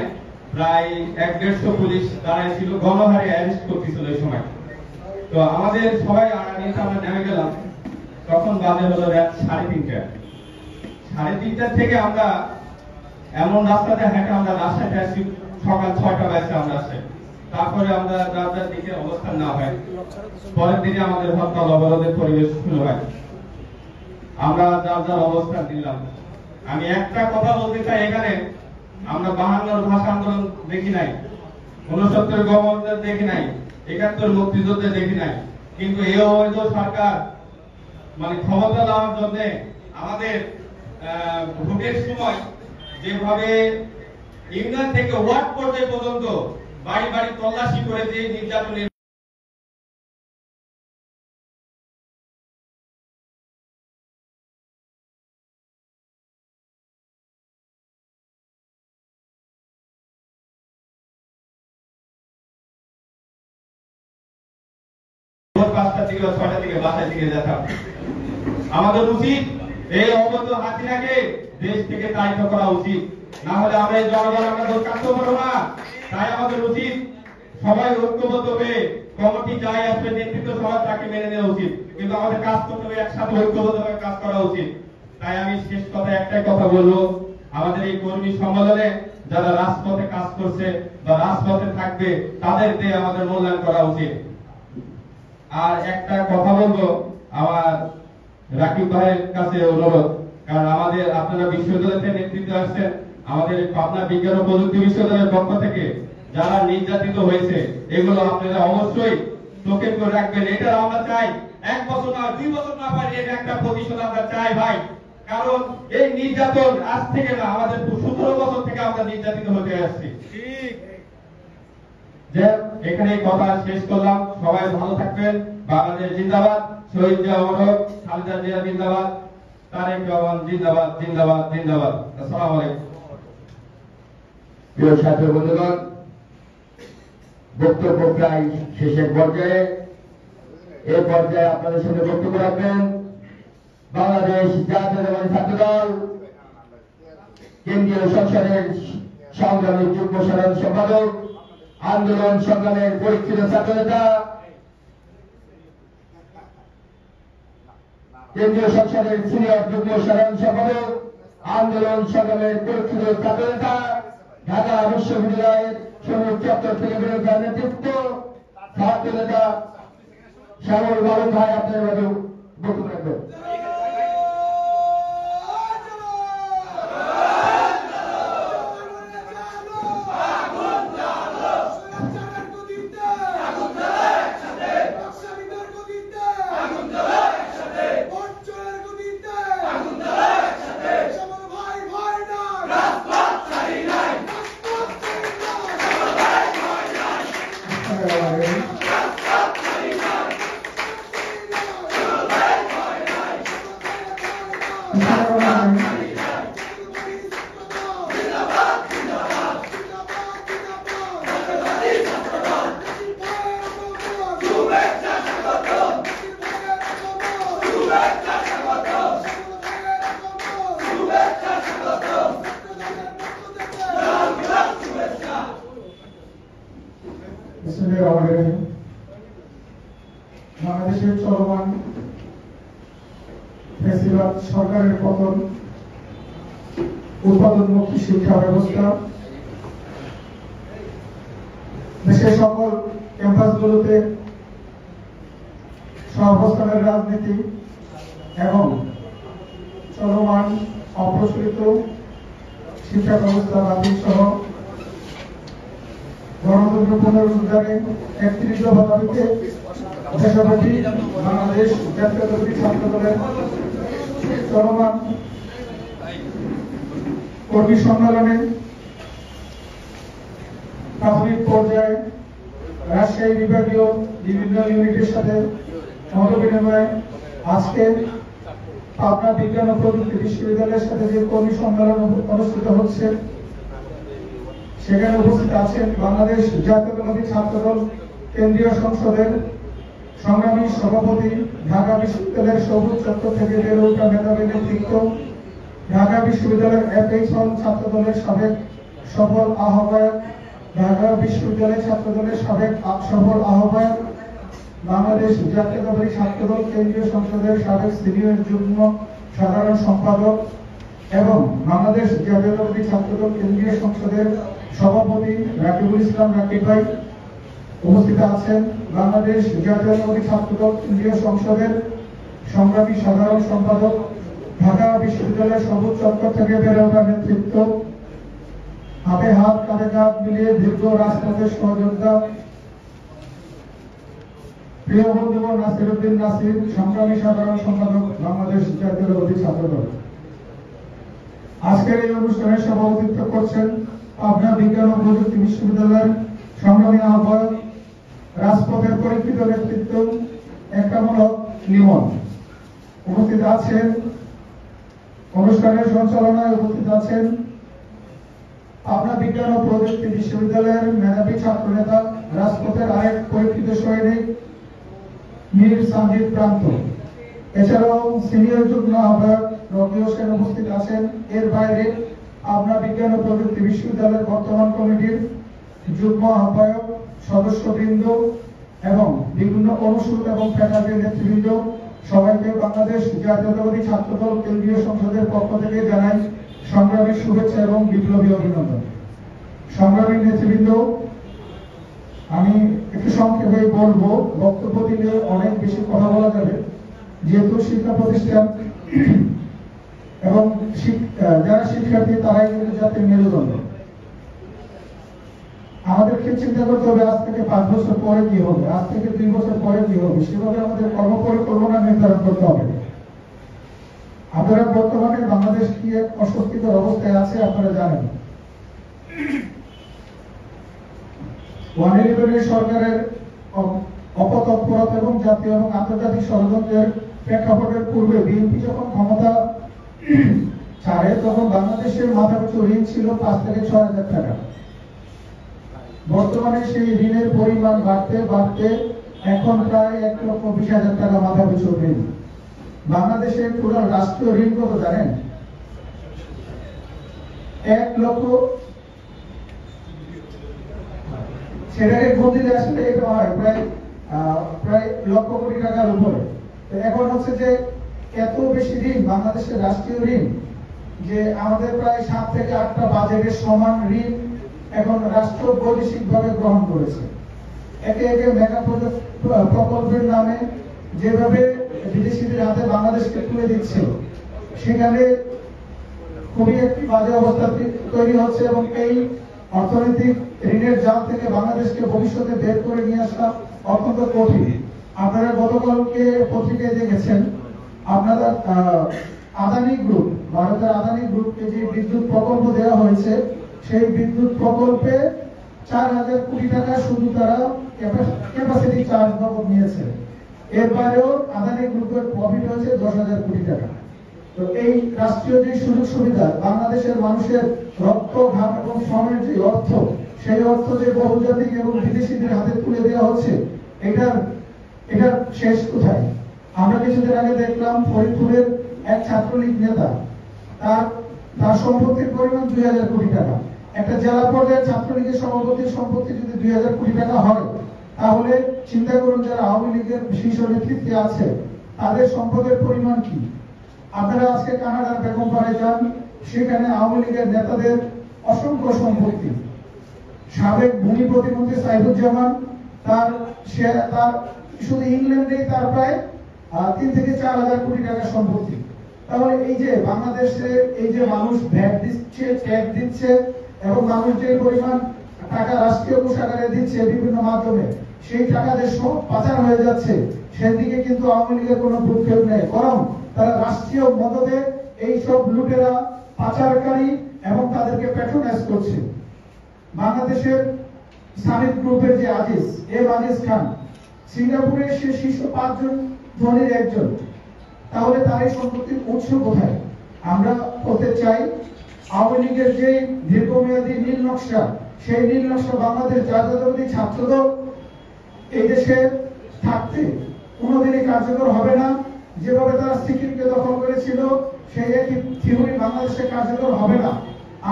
প্রায় 1-150 পুলিশ দাঁড়ায় ছিল, গণহারে অ্যারেস্ট করতেছিল এই সময়। তো আমাদের সবাই আড়ালিতে আমরা নেমে গেলাম। তখন বাজে হলো রাত 3:30। 3:30 থেকে আমরা এমন রাস্তাতে হেঁটে আমরা রাজশাহীতে আসি, সকাল 6টা বাজে আমরা আসি। তারপরে আমরা রাতের দিকে অবস্থান না হয়, পরের দিনে আমাদের হরতাল অবরোধের পরিবেশ শুরু হয়। আমরা যার যার অবস্থান দিলাম। আমি একটা কথা বলতে চাই, এখানে আমরা 52 ভাষা আন্দোলন দেখি নাই, 69 গণঅভ্যুত্থান দেখি নাই, 71 মুক্তিযুদ্ধে দেখি নাই, কিন্তু এই অবৈধ সরকার মানে ক্ষমতা দেওয়ার জন্য আমাদের ভোটের সময় যেভাবে ইউনিয়ন থেকে ওয়ার্ড পর্যায়ে পর্যন্ত বাড়ি বাড়ি তল্লাশি করে যে নির্যাতনের আমাদের উচিত এই অবৈধ হাসিনাকে দেশ থেকে তাড়িত করা উচিত, না হলে আমরা এই জনগণ আমরা দোষ কাটতে পারবো না। তাই আমাদের উচিত সবাই ঐক্যবদ্ধ হয়ে, কমিটি যাই আসবে নেতৃত্ব সবার তাকে মেনে নেওয়া উচিত, কিন্তু আমাদের কাজ করতে হবে, একসাথে ঐক্যবদ্ধ হয়ে কাজ করা উচিত। তাই আমি শেষ কথা একটাই কথা বলবো, আমাদের এই কর্মী সম্মেলনে যারা রাজপথে কাজ করছে বা রাজপথে থাকবে, তাদের দিয়ে আমাদের মূল্যায়ন করা উচিত। আর একটা কথা বলবো আমার রাকিব ভাইয়ের কাছে অনুরোধ, কারণ আমাদের আপনারা বিশ্ববিদ্যালয় থেকে নেতৃত্বে আসছেন, আমাদের পাবনা বিজ্ঞান ও প্রযুক্তি বিশ্ববিদ্যালয়ের পক্ষ থেকে যারা নির্যাতিত হয়েছে এগুলো আপনারা অবশ্যই চোখে করে রাখবেন। এটা আমরা চাই 1 বছর না 2 বছর না পারি, এটা একটা প্রতিশোধ আমরা চাই ভাই। কারণ এই নির্যাতন আজ থেকে না, আমাদের 17 বছর থেকে আমরা নির্যাতিত হতে আসছি। ঠিক যে এখানে কথা শেষ করলাম। সবাই ভালো থাকবেন। বাংলাদেশ জিন্দাবাদ। শহীদ জিয়া অমর, খালেদা জিয়া জিন্দাবাদ, তারেক রহমান জিন্দাবাদ, জিন্দাবাদ, জিন্দাবাদ। আসসালামু আলাইকুম। প্রিয় ছাত্র বন্ধুগণ, বক্তব্য প্রায় শেষের পর্যায়ে। এই পর্যায়ে আপনাদের সাথে বক্তব্য রাখবেন বাংলাদেশ জাতীয়তাবাদী ছাত্রদল কেন্দ্রীয় সংসদের সংগ্রামী যুগ্ম সাধারণ সম্পাদক, আন্দোলন সংগ্রামের পরীক্ষিত ছাত্রনেতা, কেন্দ্রীয় সংসদের সিনিয়র যুগ্ম সাধারণ সম্পাদক, আন্দোলন সংগ্রামের পরীক্ষিত ছাত্রনেতা, ঢাকা বিশ্ববিদ্যালয়ের সবুজ চত্বর থেকে বিরোধী নেতৃত্ব ছাত্র নেতা শ্যামল বাবু ভাই আপনার মাঝে বক্তব্য রাখবেন। বাংলাদেশের চলমান ফ্যাসিবাদ সরকারের পতন, উৎপাদনমুখী শিক্ষা ব্যবস্থা, দেশের সকল ক্যাম্পাসগুলোতে সহাবস্থানের রাজনীতি এবং চলমান অপ্রচলিত শিক্ষা ব্যবস্থা বাতিল সহ গণতন্ত্র পুনরুদ্ধারে 31 দফা দাবিতে দেশব্যাপী বাংলাদেশ জাতীয়তাবাদী ছাত্রদলের চলমান কর্মী সম্মেলনে প্রাথমিক পর্যায়ে রাজশাহী বিভাগীয় বিভিন্ন ইউনিটের সাথে মত বিনিময়ে আজকে পাবনা বিজ্ঞান ও প্রযুক্তি বিশ্ববিদ্যালয়ের সাথে যে কর্মী সম্মেলন অনুষ্ঠিত হচ্ছে সেখানে উপস্থিত আছেন বাংলাদেশ জাতীয়তাবাদী ছাত্রদল কেন্দ্রীয় সংসদের সংগ্রামী সভাপতি, ঢাকা বিশ্ববিদ্যালয়ের সবুজ চত্বর থেকে বেড়ে ওঠা মেধাবী নেতৃত্ব, ঢাকা বিশ্ববিদ্যালয়ের FH হল ছাত্রদলের সাবেক সফল আহ্বায়ক, ঢাকা বিশ্ববিদ্যালয় ছাত্রদলের সাবেক সফল আহ্বায়ক, বাংলাদেশ জাতীয়তাবাদী ছাত্রদল কেন্দ্রীয় সংসদের সাবেক সিনিয়র যুগ্ম সাধারণ সম্পাদক এবং বাংলাদেশ জাতীয়তাবাদী ছাত্রদল কেন্দ্রীয় সংসদের সভাপতি রাকিবুল ইসলাম রাকিব ভাই। উপস্থিত আছেন বাংলাদেশ জাতীয়তাবাদী ছাত্রদল কেন্দ্রীয় সংসদের সংগ্রামী সাধারণ সম্পাদক, ঢাকা বিশ্ববিদ্যালয়ের সবুজ চত্বর থেকে বেড়ে ওঠা নেতৃত্ব, হাতে হাত কাঁধে কাঁধ মিলিয়ে দীর্ঘ রাজপথের সহযোদ্ধা, প্রিয় বন্ধু নাসিরউদ্দিন নাসির, সংগ্রামী সাধারণ সম্পাদক, বাংলাদেশ জাতীয়তাবাদী ছাত্রদল। আজকের এই অনুষ্ঠানে সভাপতিত্ব করছেন পাবনা বিজ্ঞান ও প্রযুক্তি বিশ্ববিদ্যালয়ের সংগ্রামী আহ্বায়ক, রাজপথের পরীক্ষিত নেতৃত্ব একামল হক লিমন। উপস্থিত আছেন অনুষ্ঠানের সঞ্চালনায় উপস্থিত আছেন পাবনা বিজ্ঞান ও প্রযুক্তি বিশ্ববিদ্যালয়ের মেধাবী ছাত্র নেতা, রাজপথের আরেক পরীক্ষিত সৈনিক মীর সাজিদ প্রান্ত। এছাড়াও সিনিয়র যুগ্ম আহ্বায়ক রবি হোসেন উপস্থিত আছেন। এর বাইরে পাবনা বিজ্ঞান ও প্রযুক্তি বিশ্ববিদ্যালয়ের বর্তমান কমিটির যুগ্ম আহ্বায়ক, সদস্যবৃন্দ এবং বিভিন্ন অনুষদ এবং ফ্যাকাল্টির নেতৃবৃন্দ, সবাইকে বাংলাদেশ জাতীয়তাবাদী ছাত্রদল কেন্দ্রীয় সংসদের পক্ষ থেকে জানাই সংগ্রামী শুভেচ্ছা এবং বিপ্লবী অভিনন্দন। সংগ্রামী নেতৃবৃন্দ, আমি একটু সংক্ষেপে বলবো, বক্তব্য দিলে অনেক বেশি কথা বলা যাবে, যেহেতু শিক্ষা প্রতিষ্ঠান এবং যারা শিক্ষার্থী তারাই কিন্তু জাতির মেরুদণ্ড। আমাদেরকে চিন্তা করতে হবে আজ থেকে 5 বছর পরে কি হবে, আজ থেকে 2 বছর পরে কি হবে, সেভাবে আমাদের কর্মপরিকল্পনা নির্ধারণ করতে হবে। আপনারা বর্তমানে বাংলাদেশ কি এক অস্বস্তিকর অবস্থায় আছে আপনারা জানেন। 111 সরকারের অপতৎপরতা এবং জাতীয় এবং আন্তর্জাতিক ষড়যন্ত্রের প্রেক্ষাপটের পূর্বে বিএনপি যখন ক্ষমতা ছাড়ে তখন বাংলাদেশের মাথাপিছু ঋণ ছিল 5 থেকে 6 হাজার টাকা। বর্তমানে সেই ঋণের পরিমাণ বাড়তে বাড়তে এখন প্রায় 1,20,000 টাকা মাথাপিছু ঋণ। বাংলাদেশের টোটাল রাষ্ট্রীয় ঋণ কত জানেন? 1 লক্ষ, সেটাকে গতিতে আসলে এটা হয় প্রায় লক্ষ কোটি টাকার উপরে। তো এখন হচ্ছে যে এত বেশি ঋণ, বাংলাদেশের রাষ্ট্রীয় ঋণ, যে আমাদের প্রায় 7 থেকে 8টা বাজেটের সমান ঋণ এখন রাষ্ট্র বৈদেশিকভাবে গ্রহণ করেছে। একে একে মেগা প্রকল্পের নামে যেভাবে বিদেশিদের হাতে বাংলাদেশকে তুলে দিচ্ছে, সেখানে খুবই একটি বাজে অবস্থা তৈরি হচ্ছে এবং এই অর্থনৈতিক ঋণের জাল থেকে বাংলাদেশকে ভবিষ্যতে বের করে নিয়ে আসা অত্যন্ত কঠিন। আপনারা গতকালকে পত্রিকায় দেখেছেন, আপনারা আদানি গ্রুপ, ভারতের আদানি গ্রুপকে যে বিদ্যুৎ প্রকল্প দেওয়া হয়েছে, সেই বিদ্যুৎ প্রকল্পে 4,000 কোটি টাকা শুধু তারা ক্যাপাসিটি চার্জ বাবদ নিয়েছে। এর বাইরেও আদানি গ্রুপের প্রফিট হয়েছে 10,000 কোটি টাকা। তো এই রাষ্ট্রীয় যে সুযোগ সুবিধা, বাংলাদেশের মানুষের রক্ত ঘাম এবং শ্রমের যে অর্থ, সেই অর্থ যে বহুজাতিক এবং বিদেশিদের হাতে তুলে দেওয়া হচ্ছে, এটার শেষ কোথায়? আমরা কিছুদিন আগে দেখলাম ফরিদপুরের এক ছাত্রলীগ নেতা, তার সম্পত্তির পরিমাণ 2,000 কোটি টাকা। একটা জেলা পর্যায়ের ছাত্রলীগের সভাপতির সম্পত্তি যদি 2,000 কোটি টাকা হয়, তাহলে চিন্তা করুন যারা আওয়ামী লীগের শীর্ষ নেতৃত্বে আছে তাদের সম্পদের পরিমাণ কি। আপনারা আজকে কানাডার বেগমপাড়ে যান, সেখানে আওয়ামী লীগের নেতাদের অসংখ্য সম্পত্তি। সাবেক ভূমি প্রতিমন্ত্রী সাইফুজ্জামান, তার শুধু ইংল্যান্ডেই তার প্রায় 3 থেকে 4,000 কোটি টাকা সম্পত্তি। তাহলে এই যে বাংলাদেশে এই যে মানুষ ভ্যাট দিচ্ছে, ট্যাক্স দিচ্ছে এবং মানুষ যে পরিমাণ টাকা রাষ্ট্রীয় কোষাগারে দিচ্ছে বিভিন্ন মাধ্যমে, সেই টাকা যে সব পাচার হয়ে যাচ্ছে, সেদিকে কিন্তু আওয়ামী লীগের কোনো ভ্রুক্ষেপ নেই। বরং তারা রাষ্ট্রীয় মদদে এই সব লুটেরা, পাচারকারী এবং তাদেরকে প্যাট্রোনাইজ করছে। বাংলাদেশের সামিট গ্রুপের যে আজিজ খান, সিঙ্গাপুরে সে শীর্ষ 5 জন ধনীর একজন। তাহলে তার এই সম্পত্তির উৎস কোথায়? আমরা বলতে চাই, আওয়ামী লীগের যে দীর্ঘমেয়াদী নীল নকশা, সেই নীল নকশা বাংলাদেশ জাতীয়তাবাদী ছাত্রদল এই দেশে থাকতে কোনোদিনই কার্যকর হবে না। যেভাবে তারা সিকিমকে দখল করেছিল, সেই একই থিওরি বাংলাদেশে কার্যকর হবে না।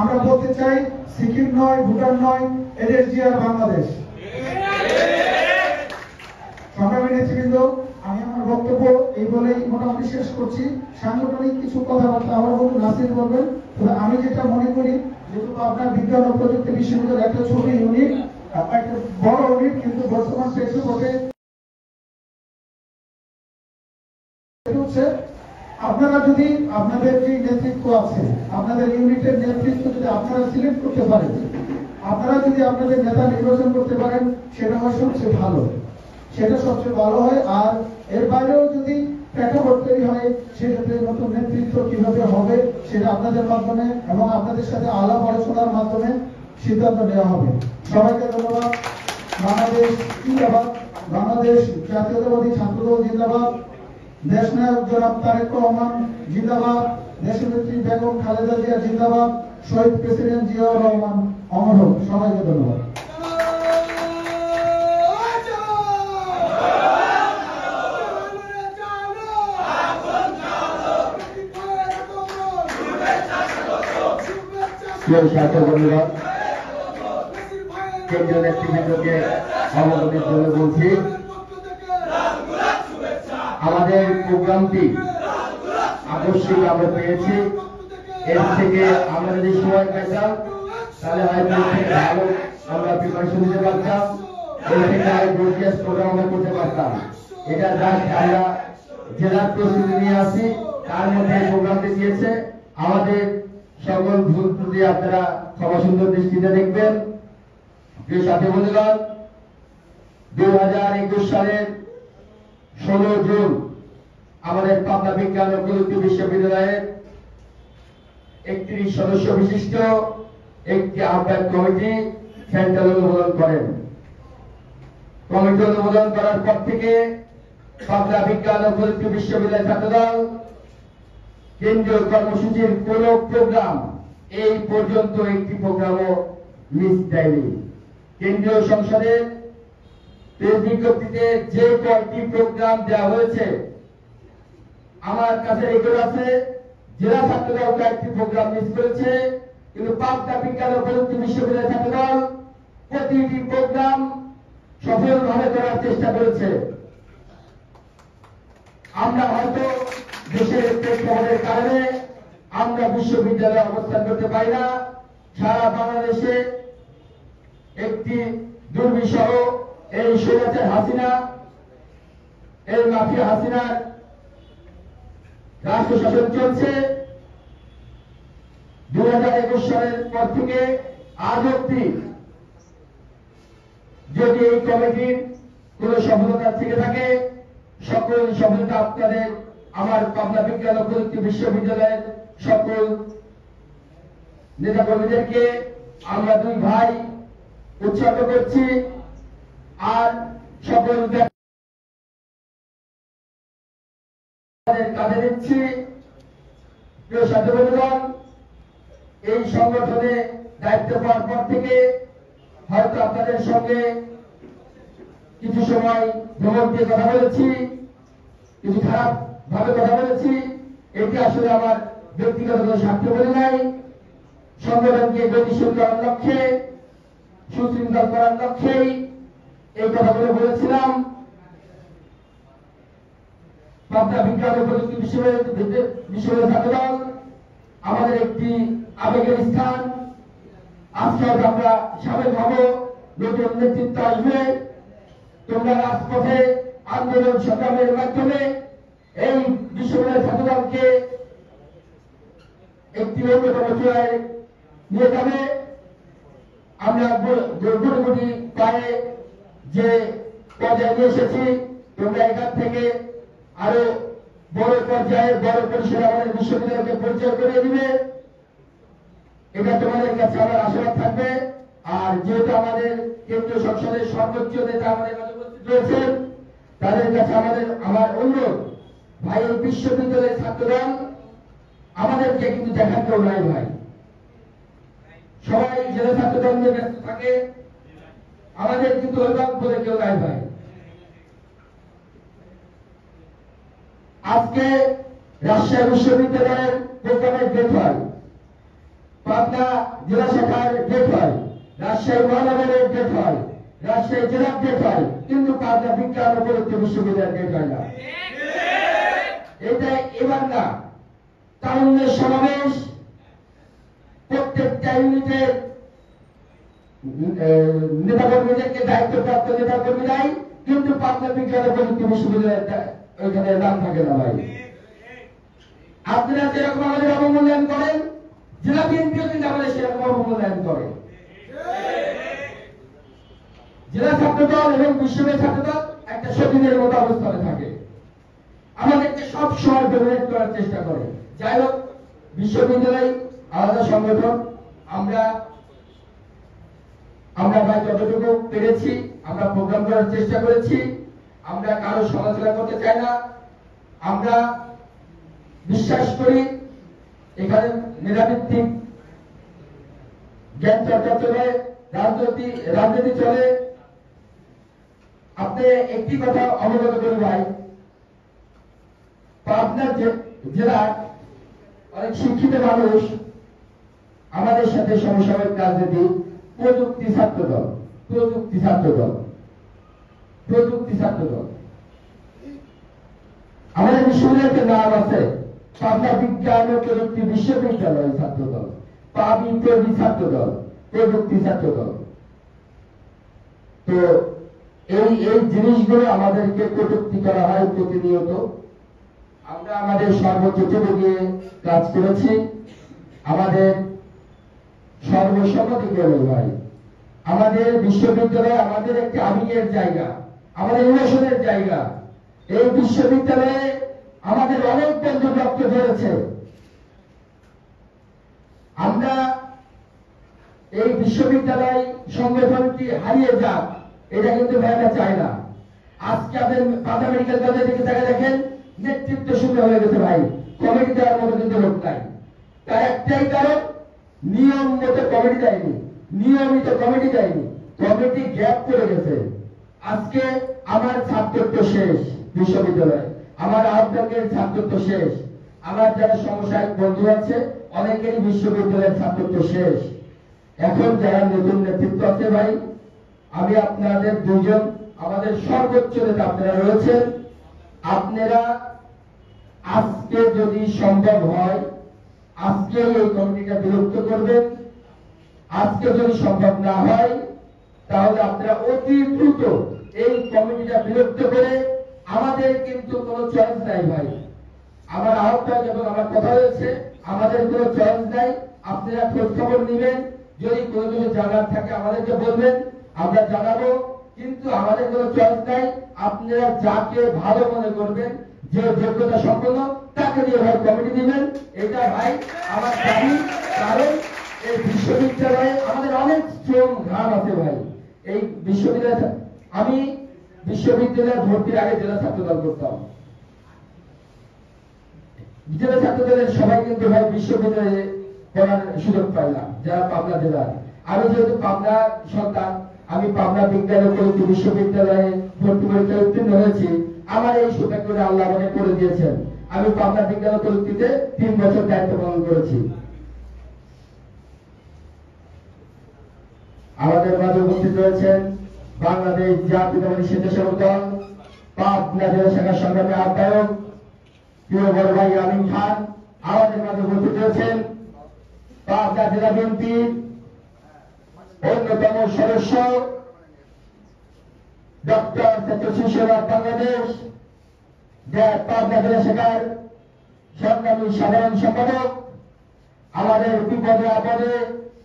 আমরা বলতে চাই, সিকিম নয়, ভুটান নয়, এদেশ জিয়ার বাংলাদেশ। সংগ্রামী নেতৃবৃন্দ, আমি আমার বক্তব্য এই বলেই মোটামুটি শেষ করছি। সাংগঠনিক কিছু কথাবার্তা আমার বন্ধু নাসির বলবেন। তবে আমি যেটা মনে করি, যেহেতু আপনার বিজ্ঞান ও প্রযুক্তি বিশ্ববিদ্যালয়ের একটা ছোট ইউনিট, একটা বড় ইউনিট, কিন্তু বর্তমান প্রেক্ষাপটে আপনারা যদি আপনাদের যে নেতৃত্ব আছে, আপনাদের ইউনিটের নেতৃত্ব যদি আপনারা সিলেক্ট করতে পারেন, আপনারা যদি আপনাদের নেতা নির্বাচন করতে পারেন, সেটা হয় সবচেয়ে ভালো, সেটা সবচেয়ে ভালো হয়। আর এর বাইরেও যদি প্রেক্ষাপট তৈরি হয়, সেক্ষেত্রে নতুন নেতৃত্ব কিভাবে হবে, সেটা আপনাদের মাধ্যমে এবং আপনাদের সাথে আলাপ আলোচনার মাধ্যমে সিদ্ধান্ত নেওয়া হবে। সবাইকে ধন্যবাদ। বাংলাদেশ জিন্দাবাদ, বাংলাদেশ জাতীয়তাবাদী ছাত্রদল জিন্দাবাদ, দেশনায়ক জনাব তারেক রহমান জিন্দাবাদ, দেশনেত্রী বেগম খালেদা জিয়া জিন্দাবাদ, শহীদ প্রেসিডেন্ট জিয়াউর রহমান অমর হোক। সবাইকে ধন্যবাদ। ধন্যবাদ। কেন্দ্রীয় নেতৃবৃন্দকে অবগতির জন্য বলছি, আমাদের প্রোগ্রামটি আকস্মিক আমরা পেয়েছি। এর থেকে আমরা যদি সময় পেতাম, তাহলে হয়তো ভালো আমরা প্রিপারেশন নিতে পারতাম এই থেকে আরো গর্জিয়াস প্রোগ্রাম আমরা করতে পারতাম। এটা জাস্ট আমরা জেলার প্রস্তুতি নিয়ে আসি, তার মধ্যে প্রোগ্রামটি দিয়েছে। আমাদের সকল ভুল ত্রুটি আপনারা ক্ষমা সুন্দর দৃষ্টিতে দেখবেন। প্রিয় সাথী বন্ধুগণ, 2021 সালের 16 জুন আমাদের পাবনা বিজ্ঞান ও প্রযুক্তি বিশ্ববিদ্যালয়ের 31 সদস্য বিশিষ্ট একটি আহ্বায়ক কমিটি সেন্ট্রাল অনুমোদন করেন। কমিটি অনুমোদন করার পর থেকে পাবনা বিজ্ঞান ও প্রযুক্তি বিশ্ববিদ্যালয় ছাত্রদল কেন্দ্রীয় কর্মসূচির কোন প্রোগ্রাম এই পর্যন্ত একটি প্রোগ্রামও মিস দেয়নি। কেন্দ্রীয় সংসদের প্রেস বিজ্ঞপ্তিতে যে কয়েকটি প্রোগ্রাম দেওয়া হয়েছে, আমার কাছে রেকর্ড আছে, জেলা ছাত্রদল কয়েকটি প্রোগ্রাম মিস করেছে, কিন্তু পাবনা বিজ্ঞান ও প্রযুক্তি বিশ্ববিদ্যালয় ছাত্রদল প্রতিটি প্রোগ্রাম সফলভাবে করার চেষ্টা করেছে। আমরা হয়তো দেশের প্রেক্ষাপটের কারণে আমরা বিশ্ববিদ্যালয়ে অবস্থান করতে পারি না। সারা বাংলাদেশে একটি দুর্বিষহ এই স্বৈরাচার হাসিনা, এই মাফিয়া হাসিনার রাষ্ট্র শাসন চলছে। 2021 সালের পর থেকে আজ অব্দি যদি এই কমিটির কোন সফলতা থেকে থাকে, সকল সফলতা আপনাদের আমার পাবনা বিজ্ঞান ও প্রযুক্তি বিশ্ববিদ্যালয়ের সকল নেতাকর্মীদেরকে আমরা দুই ভাই উৎসর্গ করছি। আর সকল কাজে দিচ্ছি। প্রিয় সাথী বন্ধুগণ, এই সংগঠনে দায়িত্ব পাওয়ার পর থেকে হয়তো আপনাদের সঙ্গে কিছু সময় ভ্রমণ দিয়ে কথা বলেছি, কিছু খারাপ ভাবে কথা বলেছি। এটি আসলে আমার ব্যক্তিগত স্বার্থ বলে নাই, সংগঠনকে গতিশীল করার লক্ষ্যে, সুশৃঙ্খল করার লক্ষ্যেই এই কথাগুলো বলেছিলাম। পাবনা বিজ্ঞান ও প্রযুক্তি বিশ্ববিদ্যালয় ছাত্রদল আমাদের একটি আবেগের স্থান। আজকে আমরা সাবেক হব, নতুন নেতৃত্ব আসবে। তোমরা রাজপথে আন্দোলন সংগ্রামের মাধ্যমে এই বিশ্ববিদ্যালয় ছাত্রদলকে একটি অন্যতম চূড়ায় নিয়ে যাবে। আমরা কোটি পায়ে যে পর্যায়ে নিয়ে এসেছি, তোমরা এখান থেকে আরো বড় পর্যায়ে বড় পরিসরে আমাদের বিশ্ববিদ্যালয়কে পরিচয় করে দিবে। এটা তোমাদের কাছে আমার আশীর্বাদ থাকবে। আর যেহেতু আমাদের কেন্দ্রীয় সংসদের সর্বোচ্চ নেতা আমাদের কাছে উপস্থিত রয়েছেন, তাদের কাছে আমার অনুরোধ, ভাই এই বিশ্ববিদ্যালয়ের ছাত্রদল আমাদেরকে কিন্তু দেখার কেউ নাই ভাই। সবাই জেলা ছাত্রদল নিয়ে ব্যস্ত থাকে, আমাদের কিন্তু অভিভাবক বলে কেউ নাই ভাই। আজকে রাজশাহী বিশ্ববিদ্যালয়ের প্রোগ্রামের ডেট হয়, পাবনা জেলা শাখার ডেট হয়, রাজশাহী মহানগরের ডেট হয়, রাজশাহী জেলার ডেট হয়, কিন্তু পাবনা বিজ্ঞান ও প্রযুক্তি বিশ্ববিদ্যালয়ের ডেট হয় না। এটা এবার না, তারুণ্যের সমাবেশ প্রত্যেকটা ইউনিটের নেতাকর্মীদেরকে দায়িত্বপ্রাপ্ত নেতাকর্মীরাই, কিন্তু পাবনা বিজ্ঞান ও প্রযুক্তি বিশ্ববিদ্যালয়ের ওইখানে নাম থাকে না ভাই। আপনারা যেরকম আমাদের অবমূল্যায়ন করেন, জেলা বিএনপিও কিন্তু আমাদের সেরকম অবমূল্যায়ন করে। জেলা ছাত্রদল এবং বিশ্ববিদ্যালয় ছাত্রদল একটা সতীনের মতো অবস্থানে থাকে, আমাদেরকে সব সময় ডোমিনেট করার চেষ্টা করে। যাই হোক, বিশ্ববিদ্যালয় আলাদা সংগঠন, আমরা ভাই যতটুকু পেরেছি আমরা প্রোগ্রাম করার চেষ্টা করেছি। আমরা কারো সমালোচনা করতে চাই না। আমরা বিশ্বাস করি এখানে মেধাভিত্তিক জ্ঞান চর্চা চলে, রাজনীতি চলে। আপনি একটি কথা অবগত করি ভাই, পাবনা জেলার অনেক শিক্ষিত মানুষ আমাদের সাথে সমসাময়িক রাজনীতি, প্রযুক্তি ছাত্রদল, প্রযুক্তি ছাত্রদল, প্রযুক্তি ছাত্রদল। আমাদের বিশ্ববিদ্যালয়ের নাম আছে পাবনা বিজ্ঞান ও প্রযুক্তি বিশ্ববিদ্যালয় ছাত্রদল, পাবি প্রবি ছাত্রদল, প্রযুক্তি ছাত্রদল। তো এই জিনিসগুলো আমাদেরকে কটূক্তি করা হয় প্রতিনিয়ত। আমরা আমাদের সর্বোচ্চটুকু দিয়ে কাজ করেছি, আমাদের সর্বসম্মতি করে ভাই। আমাদের বিশ্ববিদ্যালয় আমাদের একটি আবেগের জায়গা, আমাদের ইমোশনের জায়গা। এই বিশ্ববিদ্যালয়ে আমাদের অনেক বন্ধু রক্ত ঝরেছে। আমরা এই বিশ্ববিদ্যালয় সংগঠনটি হারিয়ে যাক, এটা কিন্তু ভাইরা চায় না। আজকে আপনাদের পাতা মেডিকেল কলেজের দিকে তাকে দেখেন, নেতৃত্ব শূন্য হয়ে গেছে ভাই, কমিটি দেওয়ার মতো কিন্তু লোক নাই। তার একটাই কারণ, নিয়ম মতো কমিটি দেয়নি, নিয়মিত কমিটি দেয়নি, কমিটি গ্যাপ করে গেছে। আজকে আমার ছাত্রত্ব শেষ বিশ্ববিদ্যালয়ে, আমার আহ্বানের ছাত্রত্ব শেষ, আমার যারা সমসায়িক বন্ধু আছে অনেকেরই বিশ্ববিদ্যালয়ের ছাত্রত্ব শেষ। এখন যারা নতুন নেতৃত্ব আছে ভাই, আমি আপনাদের দুজন, আমাদের সর্বোচ্চ নেতা আপনারা রয়েছেন, আপনারা আজকে যদি সম্ভব হয় আজকে এই কমিটিটা বিলুপ্ত করবেন। আজকে যদি সম্ভব না হয় তাহলে আপনারা অতি দ্রুত এই কমিটিটা বিলুপ্ত করে, আমাদের কিন্তু কোনো চয়েস নাই ভাই। আমার আহ্বান এবং আমার কথা হয়েছে, আমাদের কোনো চয়েস নাই। আপনারা খোঁজ খবর নেবেন, যদি কোনো কিছু জানার থাকে আমাদেরকে বলবেন, আমরা জানাবো, কিন্তু আমাদের কোনো চয়েস নাই। আপনারা যাকে ভালো মনে করবেন, যে যোগ্যতা সম্পন্ন তাকে দিয়ে ভাই কমিটি দিবেন, এটা ভাই আমার দাবি। কারণ এই বিশ্ববিদ্যালয়ে আমাদের অনেক শ্রম ঘাম আছে ভাই। এই বিশ্ববিদ্যালয়, আমি বিশ্ববিদ্যালয়ে ভর্তির আগে জেলা ছাত্রদল করতাম। জেলা ছাত্রদলের সবাই কিন্তু ভাই বিশ্ববিদ্যালয়ে পড়ার সুযোগ পাই না, যারা পাবনা জেলার। আমি যেহেতু পাবনা সন্তান, আমি পাবনা বিজ্ঞান ও প্রযুক্তি বিশ্ববিদ্যালয়ে ভর্তি পরীক্ষায় উত্তীর্ণ হয়েছি। আমার এই সৌভাগ্য আল্লাহ আমাকে করে দিয়েছেন। আমি পাবনা বিজ্ঞান ও প্রযুক্তিতে 3 বছর দায়িত্ব পালন করেছি। আমাদের মাঝে উপস্থিত রয়েছেন বাংলাদেশ জাতীয়তাবাদী স্বেচ্ছাসেবক দল পাবনা জেলা শাখার সংগ্রামী আহ্বায়ক প্রিয় বড় ভাই আমিন খান। আমাদের মাঝে উপস্থিত রয়েছেন পাবনা জেলা বিএনপির অন্যতম সদস্য ডক্টর সত্যশী সেবা বাংলাদেশ পাবনা জেলা শাখার সংগ্রামী সাধারণ সম্পাদক। আমাদের বিপদে আপদে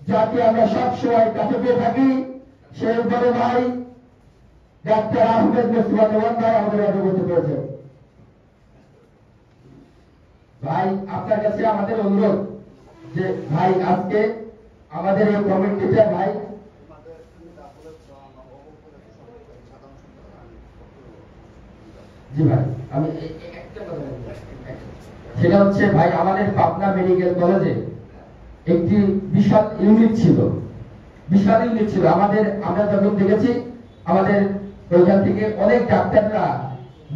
যাকে আমরা সবসময় কাছে পেয়ে থাকি, সেই বড় ভাই ডাক্তার আহমেদ মুস্তফা দেওয়ান ভাই আমাদের মাঝে উপস্থিত রয়েছেন। ভাই আপনার কাছে আমাদের অনুরোধ যে ভাই আজকে আমাদের এই কমিটিটা ভাই জি ভাই আমি একটা কথা বলবো, সেটা হচ্ছে ভাই আমাদের পাবনা মেডিকেল কলেজে একটি বিশাল ইউনিট ছিল, বিশাল ইউনিট ছিল আমাদের। আমরা যখন দেখেছি আমাদের ওইখান থেকে অনেক ডাক্তাররা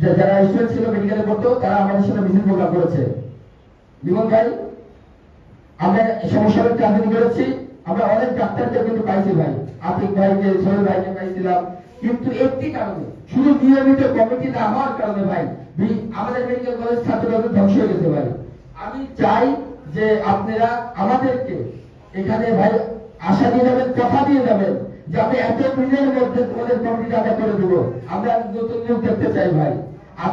যারা স্টুডেন্ট ছিল মেডিকেলে পড়তো, তারা আমাদের সাথে মিছিল প্রোগ্রাম করেছে। বিমল ভাই আমরা সমস্যার রাজনীতি করেছি, আমরা অনেক ডাক্তারকে কিন্তু পাইছি ভাই, আতিক ভাইকে, সোহেল ভাইকে পাইছিলাম। কিন্তু একটি কারণে, শুধু নিয়মিত কমিটি না হওয়ার কারণে ভাই আমাদের মেডিকেল কলেজ ছাত্ররা ধ্বংস হয়ে গেছে ভাই। আমি চাই যে আপনারা আমাদেরকে এখানে ভাই আশা দিয়ে যাবেন, কথা দিয়ে যাবেন যে আমি এত দিনের মধ্যে তোমাদের কমিটিটা আদায় করে দেবো। আমরা নতুন লোক দেখতে চাই ভাই।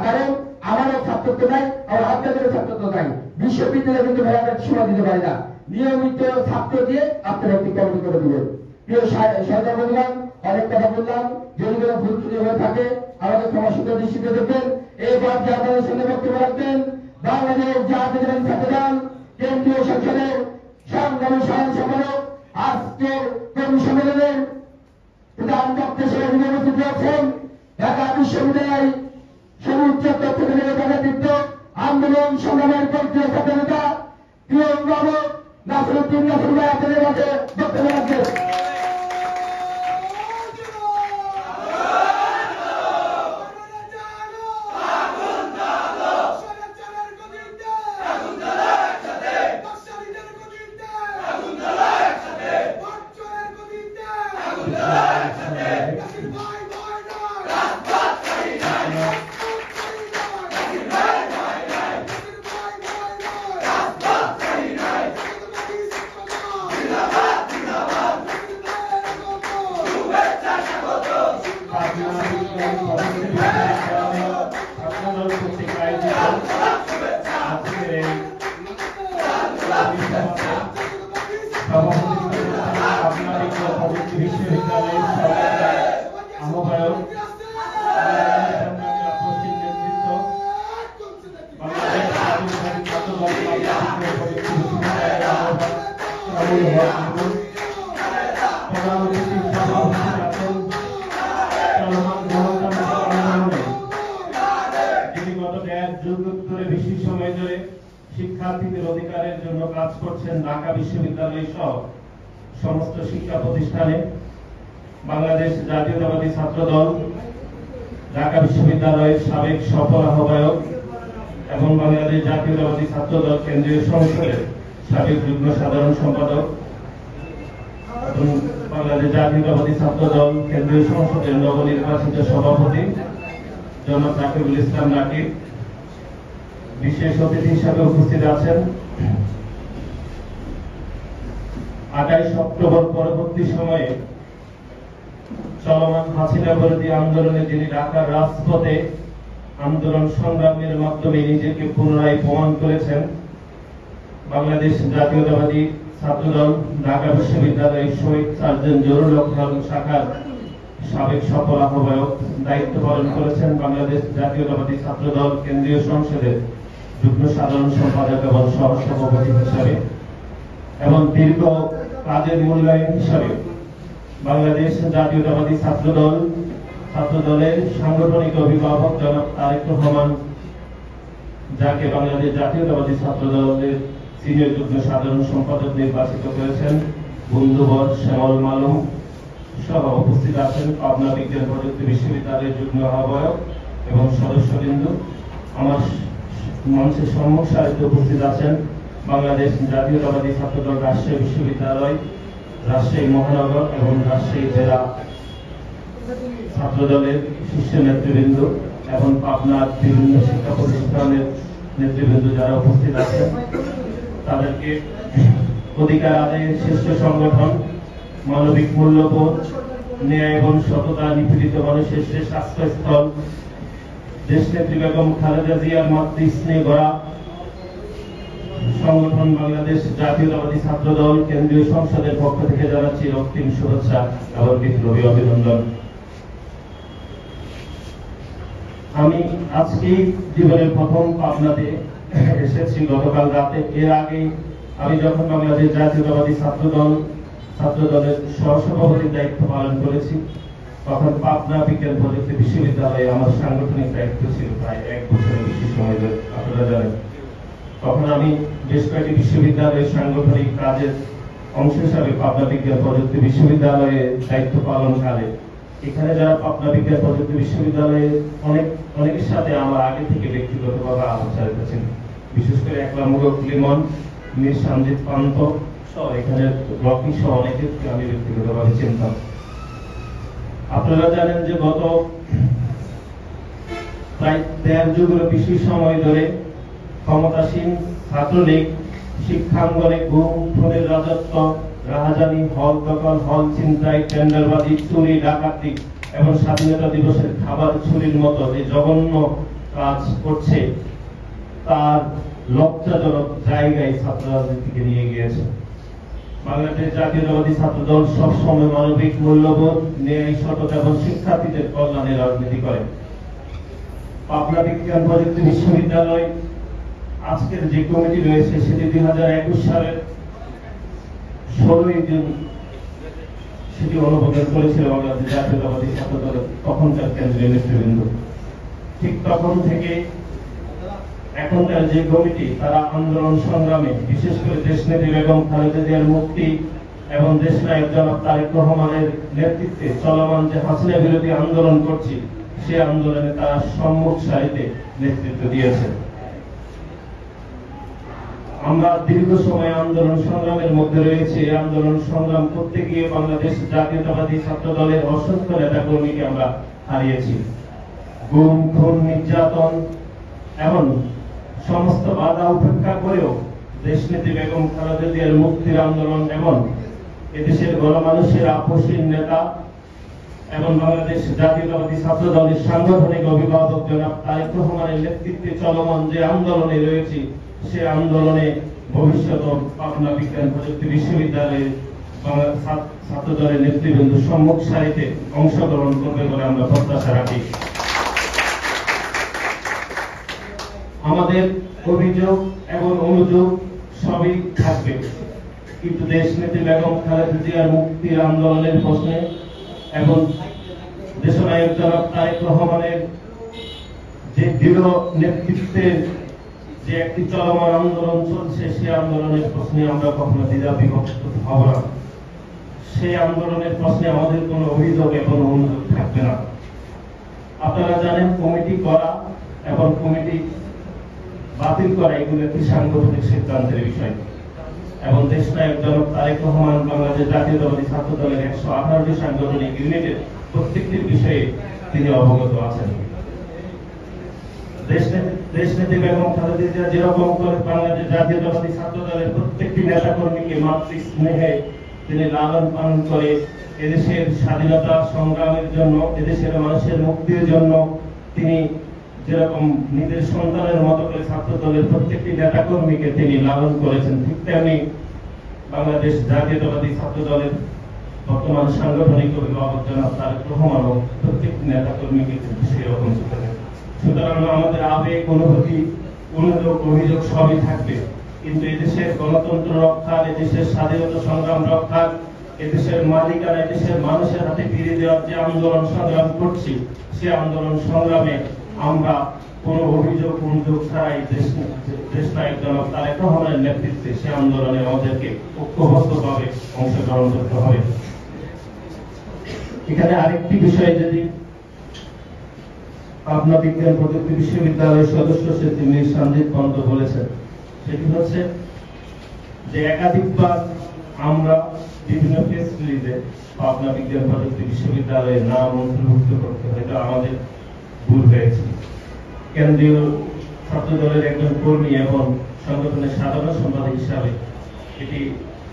কারণ আমারও ছাত্রত্ব নাই, আর আপনাদেরও ছাত্রত্ব নাই। বিশ্ববিদ্যালয়ে কিন্তু ভাই আমরা সময় দিতে পারি না। নিয়মিত ছাত্র দিয়ে আপনারা একটি কমিটি করে দিবেন। প্রিয় সরকার বন্ধুগণ, অনেক কথা বললাম, যদি কোনো ভুল ত্রুটি হয়ে থাকে আমাদের ক্ষমাসুন্দর দৃষ্টিতে দেখবেন। এইবার যে আপনাদের সামনে বক্তব্য রাখবেন বাংলাদেশ জাতীয়তাবাদী ছাত্রদল কেন্দ্রীয় সংসদের সংগ্রামী সাধারণ সম্পাদক, আজকের কর্মী সম্মেলনের প্রধান বক্তা হিসেবে উপস্থিত রয়েছেন ঢাকা বিশ্ববিদ্যালয় সর্বোচ্চ তথ্য নেতৃত্ব আন্দোলন সংগ্রামের পরিচয় ছাত্র নেতা প্রিয় অভিভাবক নাসিরুদ্দিন নাসির ভাই আপনাদের মাঝে বক্তব্য রাখবেন। সভাপতি পাবনা বিজ্ঞান প্রযুক্তি বিশ্ববিদ্যালয়ের আহ্বায়ক পশ্চিম নেতৃত্ব বাংলাদেশ জাতীয়তাবাদী ছাত্রদল প্রযুক্তি বিশ্ববিদ্যালয়ের আহ্বায়ক প্রধান অতিথি সভাপতি আছেন চলমান গণতন্ত্র আন্দোলনে যিনি গত 1.5 যুগ ধরে বেশি সময় ধরে শিক্ষার্থীদের অধিকারের জন্য কাজ করছেন ঢাকা বিশ্ববিদ্যালয় সহ সমস্ত শিক্ষা প্রতিষ্ঠানে। বাংলাদেশ জাতীয়তাবাদী ছাত্রদল ঢাকা বিশ্ববিদ্যালয়ের সাবেক সফল আহ্বায়ক এবং বাংলাদেশ জাতীয়তাবাদী ছাত্রদল কেন্দ্রীয় সংসদের সাবেক যুগ্ম সাধারণ সম্পাদক এবং বাংলাদেশ জাতীয়তাবাদী ছাত্রদল কেন্দ্রীয় সংসদের নবনির্বাচিত সভাপতি জনাব রাকিবুল ইসলাম রাকিব, বিশেষ অতিথি হিসাবে উপস্থিত আছেন 28 অক্টোবর পরবর্তী সময়ে চলমান হাসিনা বিরোধী আন্দোলনে যিনি ঢাকার রাজপথে আন্দোলন সংগ্রামের মাধ্যমে নিজেকে পুনরায় প্রমাণ করেছেন, বাংলাদেশ জাতীয়তাবাদী ছাত্রদল ঢাকা বিশ্ববিদ্যালয়ের শহীদ সার্জন জহুরুল হক শাখার সাবেক সফল আহ্বায়ক দায়িত্ব পালন করেছেন বাংলাদেশ জাতীয়তাবাদী ছাত্রদল কেন্দ্রীয় সংসদের যুগ্ম সাধারণ সম্পাদক এবং সহসভাপতি হিসাবে এবং দীর্ঘ কাজের মূল্যায়ন হিসাবে বাংলাদেশ জাতীয়তাবাদী ছাত্রদলের সাংগঠনিক অভিভাবক জনাব তারেক রহমান, যাকে বাংলাদেশ জাতীয়তাবাদী ছাত্রদলের সিনিয়র যুগ্ম সাধারণ সম্পাদক নির্বাচিত করেছেন, বন্ধুবর শ্যামল মালুম সহ উপস্থিত আছেন পাবনা বিজ্ঞান প্রযুক্তি বিশ্ববিদ্যালয়ের যুগ্ম আহ্বায়ক এবং সদস্যবৃন্দ। আমার মঞ্চের সম্মুখ সারিতে উপস্থিত আছেন বাংলাদেশ জাতীয়তাবাদী ছাত্রদল রাজশাহী বিশ্ববিদ্যালয়, রাজশাহী মহানগর এবং রাজশাহী জেলা ছাত্রদলের শীর্ষ নেতৃবৃন্দ এবং পাবনার বিভিন্ন শিক্ষা প্রতিষ্ঠানের নেতৃবৃন্দ যারা উপস্থিত আছেন, তাদেরকে অধিকার আদায়ের শীর্ষ সংগঠন, মানবিক মূল্যবোধ, ন্যায় এবং সততা, নিপীড়িত মানুষের শেষ আশ্রয়স্থল, দেশনেত্রী বেগম খালেদা জিয়ার মাতৃস্নেহে গড়া সংগঠন বাংলাদেশ জাতীয়তাবাদী ছাত্রদল কেন্দ্রীয় সংসদের পক্ষ থেকে জানাচ্ছি রক্তিম শুভেচ্ছা এবং বিপ্লবী অভিনন্দন। আমি আজকেই জীবনের প্রথম পাবনাতে এসেছি গতকাল রাতে। এর আগে আমি যখন বাংলাদেশ জাতীয়তাবাদী ছাত্রদলের সহসভাপতির দায়িত্ব পালন করেছি, তখন পাবনা বিজ্ঞান প্রযুক্তি বিশ্ববিদ্যালয়ে আমার সাংগঠনিক দায়িত্ব ছিল প্রায় 1 বছরের বেশি সময় ধরে, আপনারা জানেন। তখন আমি বেশ কয়েকটি বিশ্ববিদ্যালয়ের সাংগঠনিক কাজের অংশ হিসাবে পাবনা বিজ্ঞান প্রযুক্তি বিশ্ববিদ্যালয়ে দায়িত্ব পালনকালে এখানে যারা পাবনা বিজ্ঞান প্রযুক্তি বিশ্ববিদ্যালয়ে অনেকের সাথে আমার আগে থেকে ব্যক্তিগতভাবে আলোচনা ছিল, বিশেষ করে একলা মুলক লিমন, মীর সঞ্জিত পান্ত সহ এখানে রকি সহ অনেকেরকে আমি ব্যক্তিগতভাবে চিনতাম। আপনারা জানেন যে গত প্রায় 1.5 যুগের বেশি সময় ধরে ক্ষমতাসীন ছাত্রলীগ শিক্ষাঙ্গনে গুম, খুনের রাজত্ব, রাহাজানি, হল দখল, হল ছিনতাই, টেন্ডারবাজি, চুরি, ডাকাতি এবং স্বাধীনতা দিবসের খাবার চুরির মতো যে জঘন্য কাজ করছে, তার লজ্জাজনক জায়গায় ছাত্র রাজনীতিকে নিয়ে গিয়েছে। বাংলাদেশ জাতীয়তাবাদী ছাত্রদল সবসময় মানবিক মূল্যবোধ, ন্যায়, সততা এবং শিক্ষার্থীদের কল্যাণে রাজনীতি করে। পাবনা বিজ্ঞান প্রযুক্তি বিশ্ববিদ্যালয় আজকের যে কমিটি রয়েছে সেটি 2021 সালের 16 জুন সেটি অনুমোদন করেছিল বাংলাদেশ জাতীয়তাবাদী ছাত্রদলের তখনকার কেন্দ্রীয় নেতৃবৃন্দ। ঠিক তখন থেকে এখনকার যে কমিটি, তারা আন্দোলন সংগ্রামে বিশেষ করে দেশনেত্রী বেগম খালেদা জিয়ার মুক্তি এবং দেশনায়ক জনাব তারেক রহমানের নেতৃত্বে চলমান যে হাসিনা বিরোধী আন্দোলন করছি, সে আন্দোলনে তারা সম্মুখ সারিতে নেতৃত্ব দিয়েছে। আমরা দীর্ঘ সময় আন্দোলন সংগ্রামের মধ্যে রয়েছে। এই আন্দোলন সংগ্রাম করতে গিয়ে বাংলাদেশ জাতীয়তাবাদী ছাত্রদলের অসংখ্য নেতা কর্মীকে আমরা হারিয়েছি। গুম, খুন, নির্যাতন এমন সমস্ত বাধা উপেক্ষা করেও দেশনেত্রী বেগম খালেদা জিয়ার মুক্তির আন্দোলন এবং এদেশের গণমানুষের আপসীন নেতা এবং বাংলাদেশ জাতীয়তাবাদী ছাত্র দলের সাংগঠনিক অভিভাবক জনাব তারেক রহমানের নেতৃত্বে চলমান যে আন্দোলনে রয়েছে, সে আন্দোলনে ভবিষ্যৎ পাবনা বিজ্ঞান প্রযুক্তি বিশ্ববিদ্যালয়ের ছাত্র দলের নেতৃবৃন্দ সম্মুখ সারিতে অংশগ্রহণ করবে বলে আমরা প্রত্যাশা রাখি। আমাদের অভিযোগ এবং অনুযোগ সবই থাকবে, কিন্তু দেশনেত্রী বেগম খালেদা জিয়ার মুক্তির আন্দোলনের প্রশ্নে এবং দেশনায়ক জনাব তারেক রহমানের যে দৃঢ় নেতৃত্বের যে একটি চলমান আন্দোলন চলছে, সেই আন্দোলনের প্রশ্নে আমরা কখনো দ্বিধা বিভক্ত হব না। সেই আন্দোলনের প্রশ্নে আমাদের কোনো অভিযোগ এবং অনুযোগ থাকবে না। আপনারা জানেন, কমিটি করা এবং কমিটি বাতিল করা এগুলো একটি সাংগঠনিক সিদ্ধান্তের বিষয় এবং দেশনায়ক জনাব তারেক রহমান বাংলাদেশ জাতীয়তাবাদী ছাত্র দলের 118টি সাংগঠনিক ইউনিটের প্রত্যেকটির বিষয়ে তিনি অবগত আছেন। দেশনেত্রী বেগম খালেদা জিয়া যেরকম করে বাংলাদেশ জাতীয়তাবাদী ছাত্র দলের প্রত্যেকটি নেতা কর্মীকে মাতৃ স্নেহে তিনি লালন পালন করে এদেশের স্বাধীনতা সংগ্রামের জন্য, এদেশের মানুষের মুক্তির জন্য তিনি যেরকম নিজের সন্তানের মতো করে ছাত্র দলের প্রত্যেকটি নেতা কর্মীকে তিনি লালন করেছেন, ঠিক তেমনি বাংলাদেশ জাতীয়তাবাদী ছাত্র দলের বর্তমান সাংগঠনিক অভিভাবক জনাব তারেক রহমানও প্রত্যেকটি নেতা কর্মীকে সেরকম করেন। সুতরাং আমাদের আবেগ, অনুভূতি, অনুযোগ, অভিযোগ সবই থাকবে, কিন্তু এদেশের গণতন্ত্র রক্ষার, এদেশের স্বাধীনতা সংগ্রাম রক্ষার, এদেশের মালিকানা এদেশের মানুষের হাতে ফিরে দেওয়ার যে আন্দোলন সংগ্রাম করছি, সে আন্দোলন সংগ্রামে আমরা কোনো অভিযোগ অনুযোগ ছাড়াই দেশনায়ক জনাব তারেক রহমানের নেতৃত্বে সে আন্দোলনে আমাদেরকে ঐক্যবদ্ধভাবে অংশগ্রহণ করতে হবে। এখানে আরেকটি বিষয় যদি পাবনা বিজ্ঞান প্রযুক্তি বিশ্ববিদ্যালয়ের সদস্য সচিব মীর সঞ্জিত পন্ত বলেছেন, সেটি হচ্ছে যে একাধিকবার আমরা বিভিন্ন প্রেস রিলিজে পাবনা বিজ্ঞান প্রযুক্তি বিশ্ববিদ্যালয়ের নাম অন্তর্ভুক্ত করতে হয়তো আমাদের ভুল হয়েছে। কেন্দ্রীয় ছাত্র দলের একজন কর্মী এবং সংগঠনের সাধারণ সম্পাদক হিসাবে এটি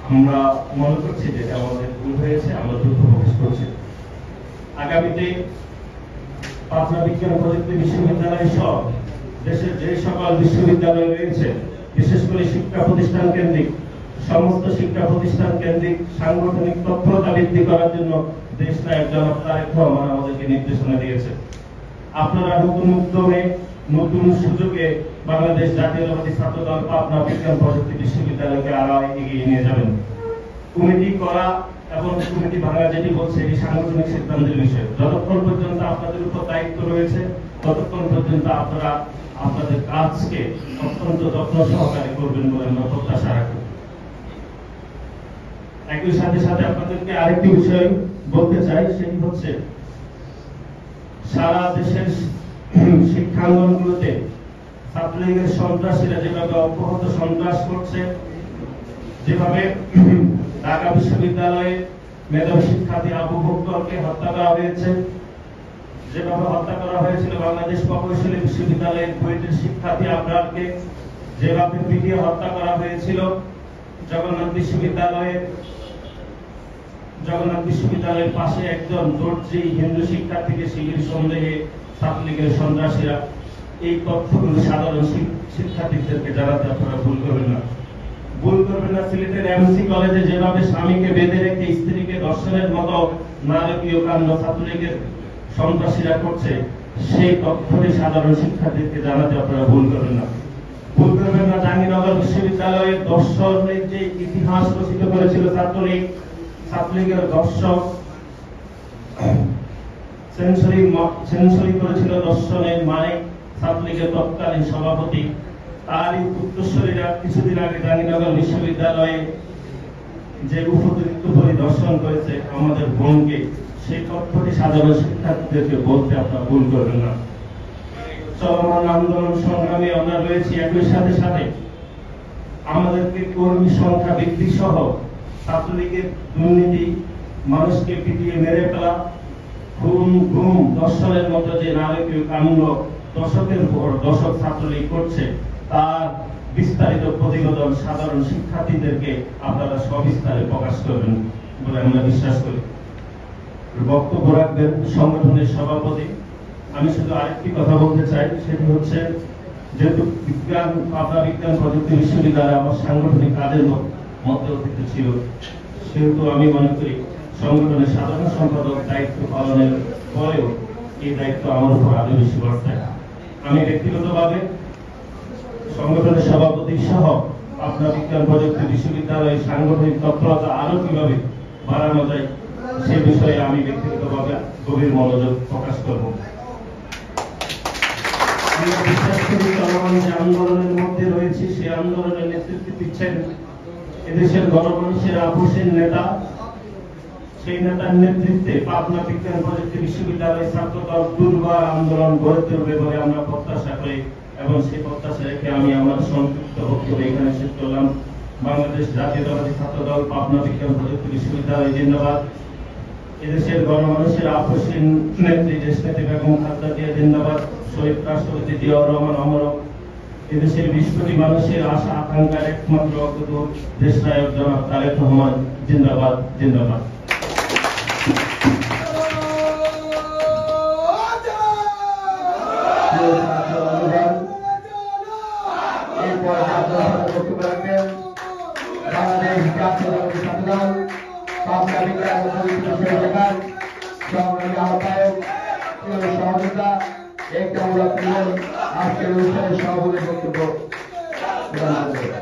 আমরা মনে করছি যে আমাদের ভুল হয়েছে, আমরা দুঃখ প্রকাশ করছি। আগামীতে পাবনা বিজ্ঞান প্রযুক্তি বিশ্ববিদ্যালয় সহ দেশের যে সকল বিশ্ববিদ্যালয় রয়েছে, বিশেষ করে শিক্ষা প্রতিষ্ঠান কেন্দ্রিক, সমস্ত শিক্ষা প্রতিষ্ঠান কেন্দ্রিক সাংগঠনিক তৎপরতা বৃদ্ধি করার জন্য দেশনায়ক জনাব তারেক রহমান আমাদেরকে নির্দেশনা দিয়েছে। আপনারা নতুন উদ্যমে, নতুন সুযোগে বাংলাদেশ জাতীয়তাবাদী ছাত্র দল পাবনা বিজ্ঞান প্রযুক্তি বিশ্ববিদ্যালয়কে আরো এগিয়ে নিয়ে যাবেন। কমিটি করা এবং কমিটি ভাঙা যেটি বলছে, এটি সাংগঠনিক সিদ্ধান্তের বিষয়। যতক্ষণ পর্যন্ত আপনাদের উপর দায়িত্ব রয়েছে, ততক্ষণ পর্যন্ত আপনারা আপনাদের কাজকে অত্যন্ত যত্ন সহকারে করবেন বলে আমরা প্রত্যাশা রাখি। একই সাথে সাথে আপনাদেরকে আরেকটি বিষয় বলতে চাই, সেটি হচ্ছে সারা দেশের শিক্ষাঙ্গনগুলোতে ছাত্রলীগের সন্ত্রাসীরা যেভাবে অব্যাহত সন্ত্রাস করছে, যেভাবে ঢাকা বিশ্ববিদ্যালয়ে মেধাবী শিক্ষার্থী আবু বকরকে হত্যা করা হয়েছে, যেভাবে হত্যা করা হয়েছিল বাংলাদেশ প্রকৌশলী বিশ্ববিদ্যালয়ের বুয়েটের শিক্ষার্থী আবরারকে, যেভাবে পিটিয়ে হত্যা করা হয়েছিল জগন্নাথ বিশ্ববিদ্যালয়ের পাশে একজন দর্জি হিন্দু শিক্ষার্থীকে শিবির সন্দেহে ছাত্রলীগের সন্ত্রাসীরা, এই তথ্যগুলো সাধারণ শিক্ষার্থীদেরকে জানাতে আপনারা ভুল করবেন না। সিলেটের এমসি কলেজে যেভাবে স্বামীকে বেঁধে রেখে স্ত্রীকে ধর্ষণের মতো নারকীয় কাণ্ড ছাত্রলীগের সন্ত্রাসীরা করছে, সেই তথ্যটি সাধারণ শিক্ষার্থীদেরকে জানাতে আপনারা ভুল করবেন না। জাহাঙ্গীরনগর বিশ্ববিদ্যালয়ের দর্শনের যে ইতিহাস রচিত করেছিল ছাত্রলীগের দর্শক সেঞ্চুরি করেছিল দর্শনের মানে ছাত্রলীগের তৎকালীন সভাপতি, তারই উত্তরসূরিরা কিছুদিন আগে জাহাঙ্গীরনগর বিশ্ববিদ্যালয়ে যে উপযুক্ত পরিদর্শন করেছে আমাদের বোনকে, সেই তথ্যটি সাধারণ শিক্ষার্থীদেরকে বলতে আপনারা ভুল করবেন না। চলমান আন্দোলন সংগ্রামে আমরা রয়েছি, একই সাথে সাথে আমাদেরকে কর্মী সংখ্যা বৃদ্ধি সহ ছাত্রলীগের দুর্নীতি, মানুষকে পিটিয়ে মেরে ফেলা, গুম দর্শনের মতো যে নারকীয় কাণ্ড দশকের পর দশক ছাত্রলীগ করছে, তার বিস্তারিত প্রতিবেদন সাধারণ শিক্ষার্থীদেরকে আপনারা সবিস্তারে প্রকাশ করবেন বলে আমরা বিশ্বাস করি। বক্তব্য রাখবেন সংগঠনের সভাপতি। আমি শুধু আরেকটি কথা বলতে চাই, সেটি হচ্ছে যেহেতু পাবনা বিজ্ঞান প্রযুক্তি বিশ্ববিদ্যালয় আমার সাংগঠনিক কাজের মধ্যে অতীত ছিল, সেহেতু আমি মনে করি সংগঠনের সাধারণ সম্পাদক দায়িত্ব পালনের পরেও এই দায়িত্ব আমার উপর আরো বেশি বর্তায়। আমি ব্যক্তিগতভাবে সংগঠনের সভাপতি সহ পাবনা বিজ্ঞান প্রযুক্তি বিশ্ববিদ্যালয়ের সাংগঠনিক তৎপরতা আরো কিভাবে বাড়ানো যায় সে বিষয়ে আমি ব্যক্তিগতভাবে গভীর মনোযোগ প্রকাশ করব। আমরা বিশ্বাস করি চলমান যে আন্দোলনের মধ্যে রয়েছে, সেই আন্দোলনের নেতৃত্ব দিচ্ছেন এদেশের গণমানুষের আপোষের নেতা। সেই নেতার নেতৃত্বে পাবনা বিজ্ঞান প্রযুক্তি বিশ্ববিদ্যালয় ছাত্রদল দুর্বার আন্দোলন গড়ে তুলবে বলে আমরা প্রত্যাশা করি, এবং সেই প্রত্যাশা রেখে আমি আমার সংক্ষিপ্ত বক্তব্য এখানে শেষ করলাম। বাংলাদেশ জাতীয়তাবাদী ছাত্রদল পাবনা বিজ্ঞান প্রযুক্তি বিশ্ববিদ্যালয় জিন্দাবাদ। এদেশের গণমানুষের আপোষের নেত্রী দেশনেত্রী বেগম খালেদা জিয়া জিন্দাবাদ। শহীদ রাষ্ট্রপতি জিয়াউর রহমান অমর। এদেশের 20 কোটি মানুষের আশা আকাঙ্ক্ষার একমাত্র অগ্রদূত দেশনায়ক জনাব তারেক রহমান জিন্দাবাদ জিন্দাবাদ। বাংলাদেশ জাতীয়তাবাদী ছাত্রদল পাবনা বিজ্ঞান প্রযুক্তি বিশ্ববিদ্যালয় সংগ্রামী আহ্বায়ক সহযোগিতা একতামূলক মিলন আজকের অনুষ্ঠানের সভাপতির বক্তব্য প্রদান করবে।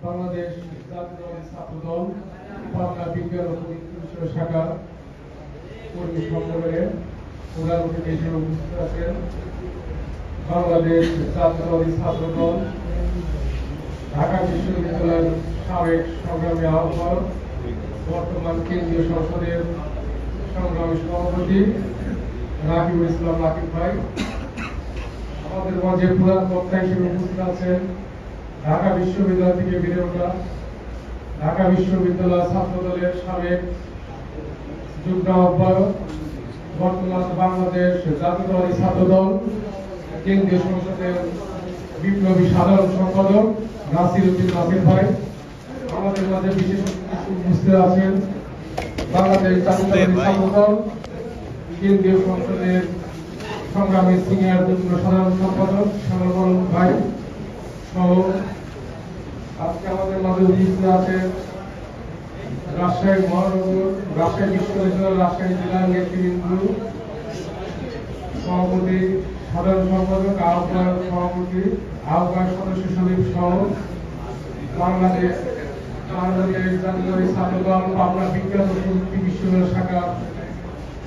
বাংলাদেশ জাতীয়তাবাদী ছাত্রদল পাবনা বিজ্ঞান ও প্রযুক্তি বিষয় শাখা কর্মী সম্মেলনের প্রধান অতিথি হিসেবে উপস্থিত আছেন বাংলাদেশ জাতীয়তাবাদী ছাত্রদল ঢাকা বিশ্ববিদ্যালয়ের সাবেক সংগ্রামী আহ্বায়ক, বর্তমান কেন্দ্রীয় সংসদের সংগ্রামী সভাপতি রাকিবুল ইসলাম রাকিব ভাই। আমাদের মাঝে প্রধান বক্তা হিসেবে উপস্থিত আছেন ঢাকা বিশ্ববিদ্যালয় থেকে বেড়ে ওঠা ঢাকা বিশ্ববিদ্যালয় ছাত্রদলের সাবেক যুগ্ম আহ্বায়ক, বর্তমান বাংলাদেশ জাতীয়তাবাদী ছাত্রদল কেন্দ্রীয় সংসদের বিপ্লবী সাধারণ সম্পাদক নাসির উদ্দিন নাসির ভাই। আমাদের মাঝে বিশেষ উপস্থিত আছেন বাংলাদেশ জাতীয়তাবাদী ছাত্রদল কেন্দ্রীয় সংসদের সংগ্রামী সিনিয়র যুগ্ম সাধারণ সম্পাদক শ্যামল ভাই সহ আজকে আমাদের মাঝে উপস্থিত আছেন রাজশাহী মহানগর রাজশাহী বিশ্ববিদ্যালয় রাজশাহী জেলার নেতৃবৃন্দ, সভাপতি, সাধারণ সম্পাদক, আহ্বায়ক, সভাপতি, আহ্বায়ক সদস্য সচিব সহ বাংলাদেশ জাতীয়তাবাদী ছাত্রদল পাবনা বিজ্ঞান ও প্রযুক্তি বিশ্ববিদ্যালয় শাখা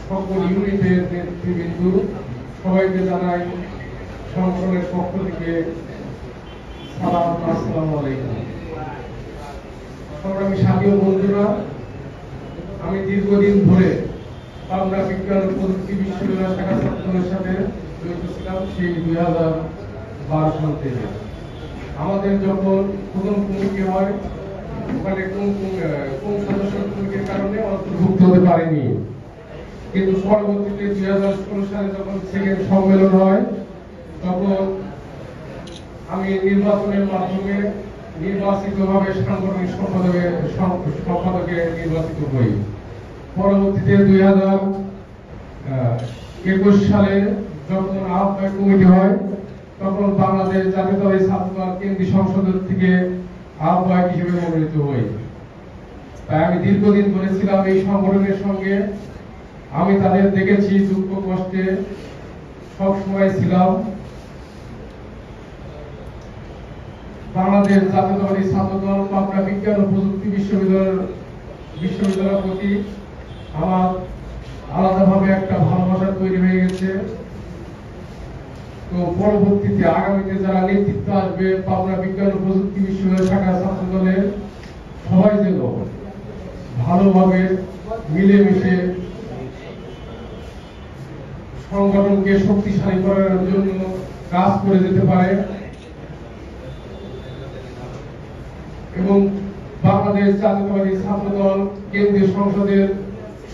সকল ইউনিটের নেতৃবৃন্দ, সবাইকে জানাই সংগঠনের পক্ষ থেকে সালাম, আসসালামু আলাইকুম। সংগ্রামী সাথী ও বন্ধুরা, আমি দীর্ঘদিন ধরে পাবনা বিজ্ঞান ও প্রযুক্তি বিশ্ববিদ্যালয় শাখা ছাত্রদের সাথে জড়িত ছিলাম, সেই 2012 সাল থেকে। আমাদের যখন প্রথম কমিটি হয়, ওখানে কোন সদস্য কমিটির কারণে অন্তর্ভুক্ত হতে পারেনি, কিন্তু পরবর্তীতে 2016 সালে যখন সেকেন্ড সম্মেলন হয়, তখন আমি নির্বাচনের মাধ্যমে নির্বাচিতভাবে সাংগঠনিক সম্পাদকে নির্বাচিত হই। পরবর্তীতে 2021 সালে যখন আহ্বায়ক কমিটি হয়, তখন বাংলাদেশ জাতীয়তাবাদী ছাত্রদল কেন্দ্রীয় সংসদ থেকে আহ্বায়ক হিসেবে মনোনীত হই। তাই আমি দীর্ঘদিন ধরে ছিলাম এই সংগঠনের সঙ্গে। আমি তাদের দেখেছি, দুঃখ কষ্টে সবসময় ছিলাম। বাংলাদেশ জাতীয়তাবাদী ছাত্রদল পাবনা বিজ্ঞান ও প্রযুক্তি বিশ্ববিদ্যালয়ের প্রতি আমার আলাদাভাবে একটা ভালোবাসা তৈরি হয়ে গেছে। তো পরবর্তীতে আগামীতে যারা নেতৃত্ব আসবে পাবনা বিজ্ঞান ও প্রযুক্তি বিশ্ববিদ্যালয় শাখা ছাত্রদলের, সবাই যেন ভালোভাবে মিলেমিশে সংগঠনকে শক্তিশালী করার জন্য কাজ করে যেতে পারে এবং বাংলাদেশ জাতীয়তাবাদী ছাত্রদল কেন্দ্রীয় সংসদের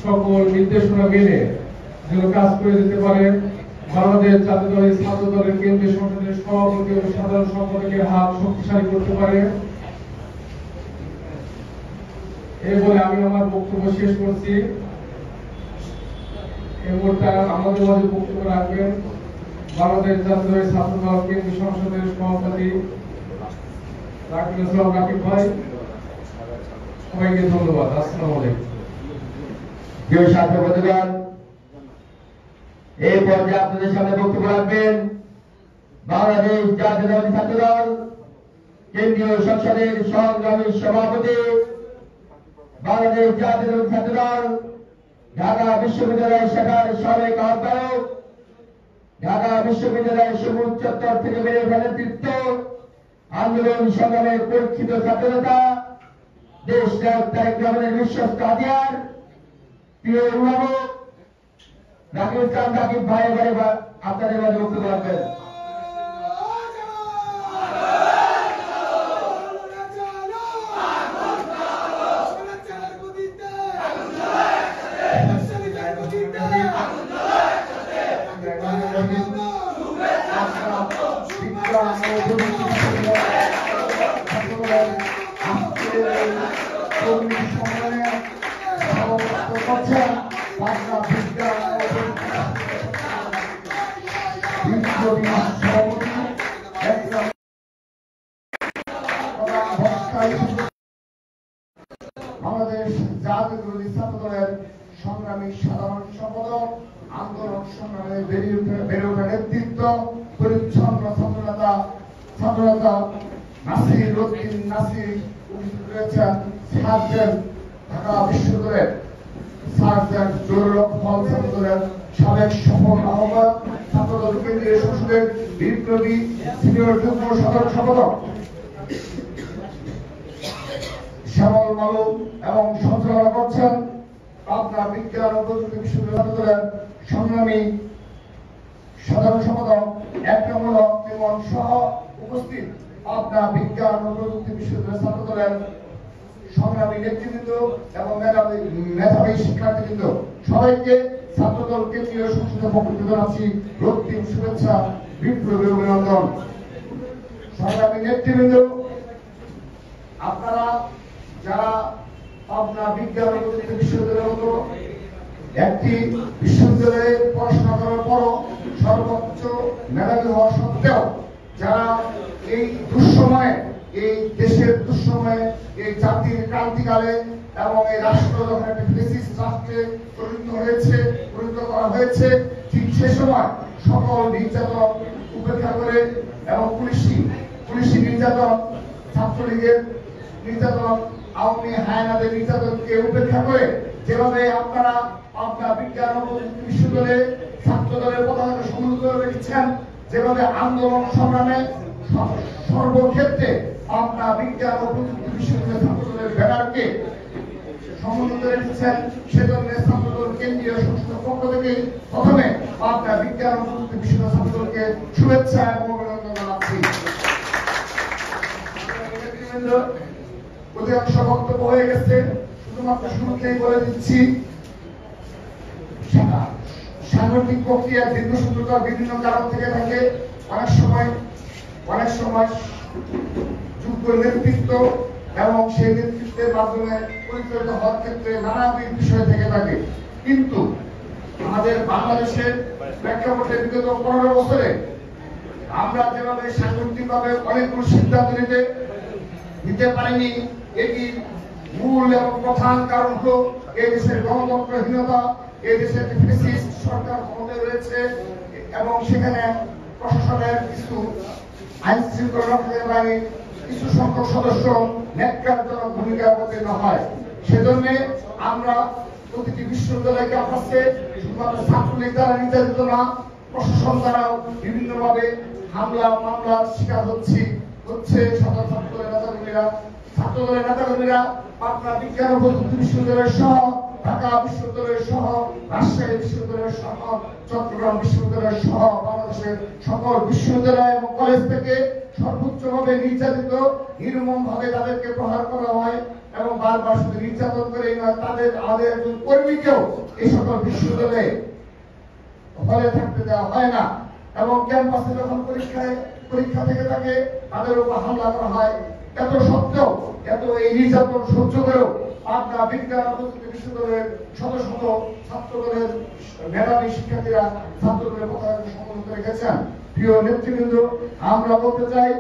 সকল নির্দেশনা মেনে যেন কাজ করে যেতে পারে। বাংলাদেশ জাতীয়তাবাদী ছাত্রদলের কেন্দ্রীয় সংসদের সভাপতি ও সাধারণ সম্পাদকের হাত শক্তিশালী করতে পারে এই বলে আমি আমার বক্তব্য শেষ করছি। এই মুহূর্তে আমাদের মাঝে বক্তব্য রাখবেন বাংলাদেশ জাতীয় ছাত্রদল কেন্দ্রীয় সংসদের সভাপতি রাকিবুল ইসলাম রাকিব ভাই। সবাইকে ধন্যবাদ। আসসালামু আলাইকুম। প্রিয় ছাত্র বন্ধুগণ, এই পর্যায়ে আপনাদের সামনে বক্তব্য রাখবেন বাংলাদেশ জাতীয়তাবাদী ছাত্রদল কেন্দ্রীয় সংসদের সংগ্রামী সভাপতি, বাংলাদেশ জাতীয়তাবাদী ছাত্রদল ঢাকা বিশ্ববিদ্যালয় শাখার সাবেক আহ্বায়ক, ঢাকা বিশ্ববিদ্যালয়ের সবুজ চত্বর থেকে বেড়ে ওঠা নেতৃত্ব, আন্দোলন সংগ্রামের পরীক্ষিত ছাত্রনেতা, দেশ নায়ক তারেক রহমানের বিশ্বস্ত হাতিয়ার, প্রিয় অভিভাবক রাকিবুল ইসলাম রাকিব ভাই এবারে আপনাদের মাঝে বক্তব্য রাখবেন। বাংলাদেশ জাতীয়তাবাদী ছাত্রদলের সংগ্রামী সাধারণ সম্পাদক, আন্দোলন সংগ্রামে বেড়ে ওঠা নেতৃত্ব, পরিচ্ছন্ন ছাত্রনেতা নাসির উদ্দিন নাসির উপস্থিত রয়েছেন, সার্জেন্ট ঢাকা বিশ্ববিদ্যালয়ের সার্জেন্ট জরুল হল ছাত্রদলের সাবেক সফল আহ্বায়ক, ছাত্রদল কেন্দ্রীয় সংসদের বিপ্লবী সিনিয়র যুগ্ম সাধারণ সম্পাদক শ্যামল মালু এবং সঞ্চালনা করছেন পাবনা বিজ্ঞান ও প্রযুক্তি বিশ্ববিদ্যালয়ের সংগ্রামী সাধারণ সম্পাদক একরামুল হক লিমন সহ উপস্থিত পাবনা বিজ্ঞান ও প্রযুক্তি বিশ্ববিদ্যালয় ছাত্রদলের সংগ্রামী নেতৃবৃন্দ এবং মেধাবী শিক্ষার্থীবৃন্দ, সবাইকে ছাত্রদল কেন্দ্রীয় সংসদের পক্ষ থেকে জানাচ্ছি রক্তিম শুভেচ্ছা, বিপ্লবী অভিনন্দন। সংগ্রামী নেতৃবৃন্দ, আপনারা যারা পাবনা বিজ্ঞান ও প্রযুক্তি বিশ্ববিদ্যালয়ের মতো একটি বিশ্ববিদ্যালয়ে পড়াশোনা করার পরও সর্বোচ্চ মেধাবী হওয়া সত্ত্বেও যারা এই দুঃসময়ে, এই দেশের দুঃসময়ে, এই জাতির ক্রান্তিকালে এবং এই রাষ্ট্র যখন একটা ফ্যাসিস্ট রাষ্ট্রে পরিণত করা হয়েছে, ঠিক সে সময় সকল নির্যাতন উপেক্ষা করে এবং পুলিশি নির্যাতন, ছাত্রলীগের নির্যাতন, আওয়ামী হায়নাদের নির্যাতনকে উপেক্ষা করে যেভাবে আপনারা পাবনা বিজ্ঞান ও প্রযুক্তি বিশ্ববিদ্যালয়ে ছাত্রদলের পতাকাকে সমুন্নত করে রেখেছেন, যেভাবে আন্দোলন সংগ্রামে সর্বক্ষেত্রে পাবনা বিজ্ঞান ও প্রযুক্তি বিশ্ববিদ্যালয়ের ছাত্রদলের ব্যানারকে সমুন্নত রেখেছেন, সেজন্য ছাত্রদল কেন্দ্রীয় সংসদের পক্ষ থেকে প্রথমে পাবনা বিজ্ঞান ও প্রযুক্তি বিশ্ববিদ্যালয় ছাত্রদলকে শুভেচ্ছা এবং অভিনন্দন জানাচ্ছি। অধিকাংশ বক্তব্য হয়ে গেছে, শুধুমাত্র শুরুতেই বলে দিচ্ছি, সাংগঠনিক প্রক্রিয়া দীর্ঘসূত্রতার বিভিন্ন কারণ থেকে থাকে। অনেক সময় যোগ্য নেতৃত্ব এবং সেই নেতৃত্বের মাধ্যমে পরিচালিত হওয়ার ক্ষেত্রে নানাবিধ বিষয় থেকে থাকে। কিন্তু আমাদের বাংলাদেশের প্রেক্ষাপটে বিগত 15 বছরে আমরা যেভাবে সাংগঠনিকভাবে অনেকগুলো সিদ্ধান্ত নিতে পারিনি, এটি মূল এবং প্রধান কারণ হলো এই দেশের গণতন্ত্রহীনতা, এই দেশের ফ্যাসিস্ট সরকার ক্ষমতায় রয়েছে এবং সেখানে প্রশাসনের কিছু আইন শৃঙ্খলা রক্ষাকারী বাহিনীর কিছু সংখ্যক সদস্য ন্যাক্কারজনক ভূমিকা অবতীর্ণ হয়। সেজন্য আমরা প্রতিটি বিশ্ববিদ্যালয়কে আপনাকে শুধুমাত্র ছাত্রলীগ দ্বারা নির্যাতিত না, প্রশাসন দ্বারাও বিভিন্নভাবে হামলা মামলার শিকার হচ্ছে ছাত্রদলের নেতাকর্মীরা পাবনা বিজ্ঞান ও প্রযুক্তি বিশ্ববিদ্যালয়ের সহ ঢাকা বিশ্ববিদ্যালয়ের সহ রাজশাহী বিশ্ববিদ্যালয়ের সহ চট্টগ্রাম বিশ্ববিদ্যালয়ের সহ বাংলাদেশের সকল বিশ্ববিদ্যালয় এবং কলেজ থেকে সর্বোচ্চভাবে নির্যাতিত, নির্মমভাবে তাদেরকে প্রহার করা হয় এবং বারবার শুধু নির্যাতন করে নয়, আমাদের একজন কর্মীকেও এই সকল বিশ্ববিদ্যালয়ে হলে থাকতে দেওয়া হয় না এবং ক্যাম্পাসে যখন পরীক্ষা থেকে থাকে তাদের উপর হামলা করা হয়। এত সত্ত্বেও, এত এই নির্যাতন সহ্য করেও পাবনা বিজ্ঞান ও প্রযুক্তি বিশ্ববিদ্যালয়ের শত শত ছাত্র দলের মেধাবী শিক্ষার্থীরা ছাত্র দলের পতাকা সম্মানিত রেখেছেন। প্রিয় নেতৃবৃন্দ, আমরা বলতে চাই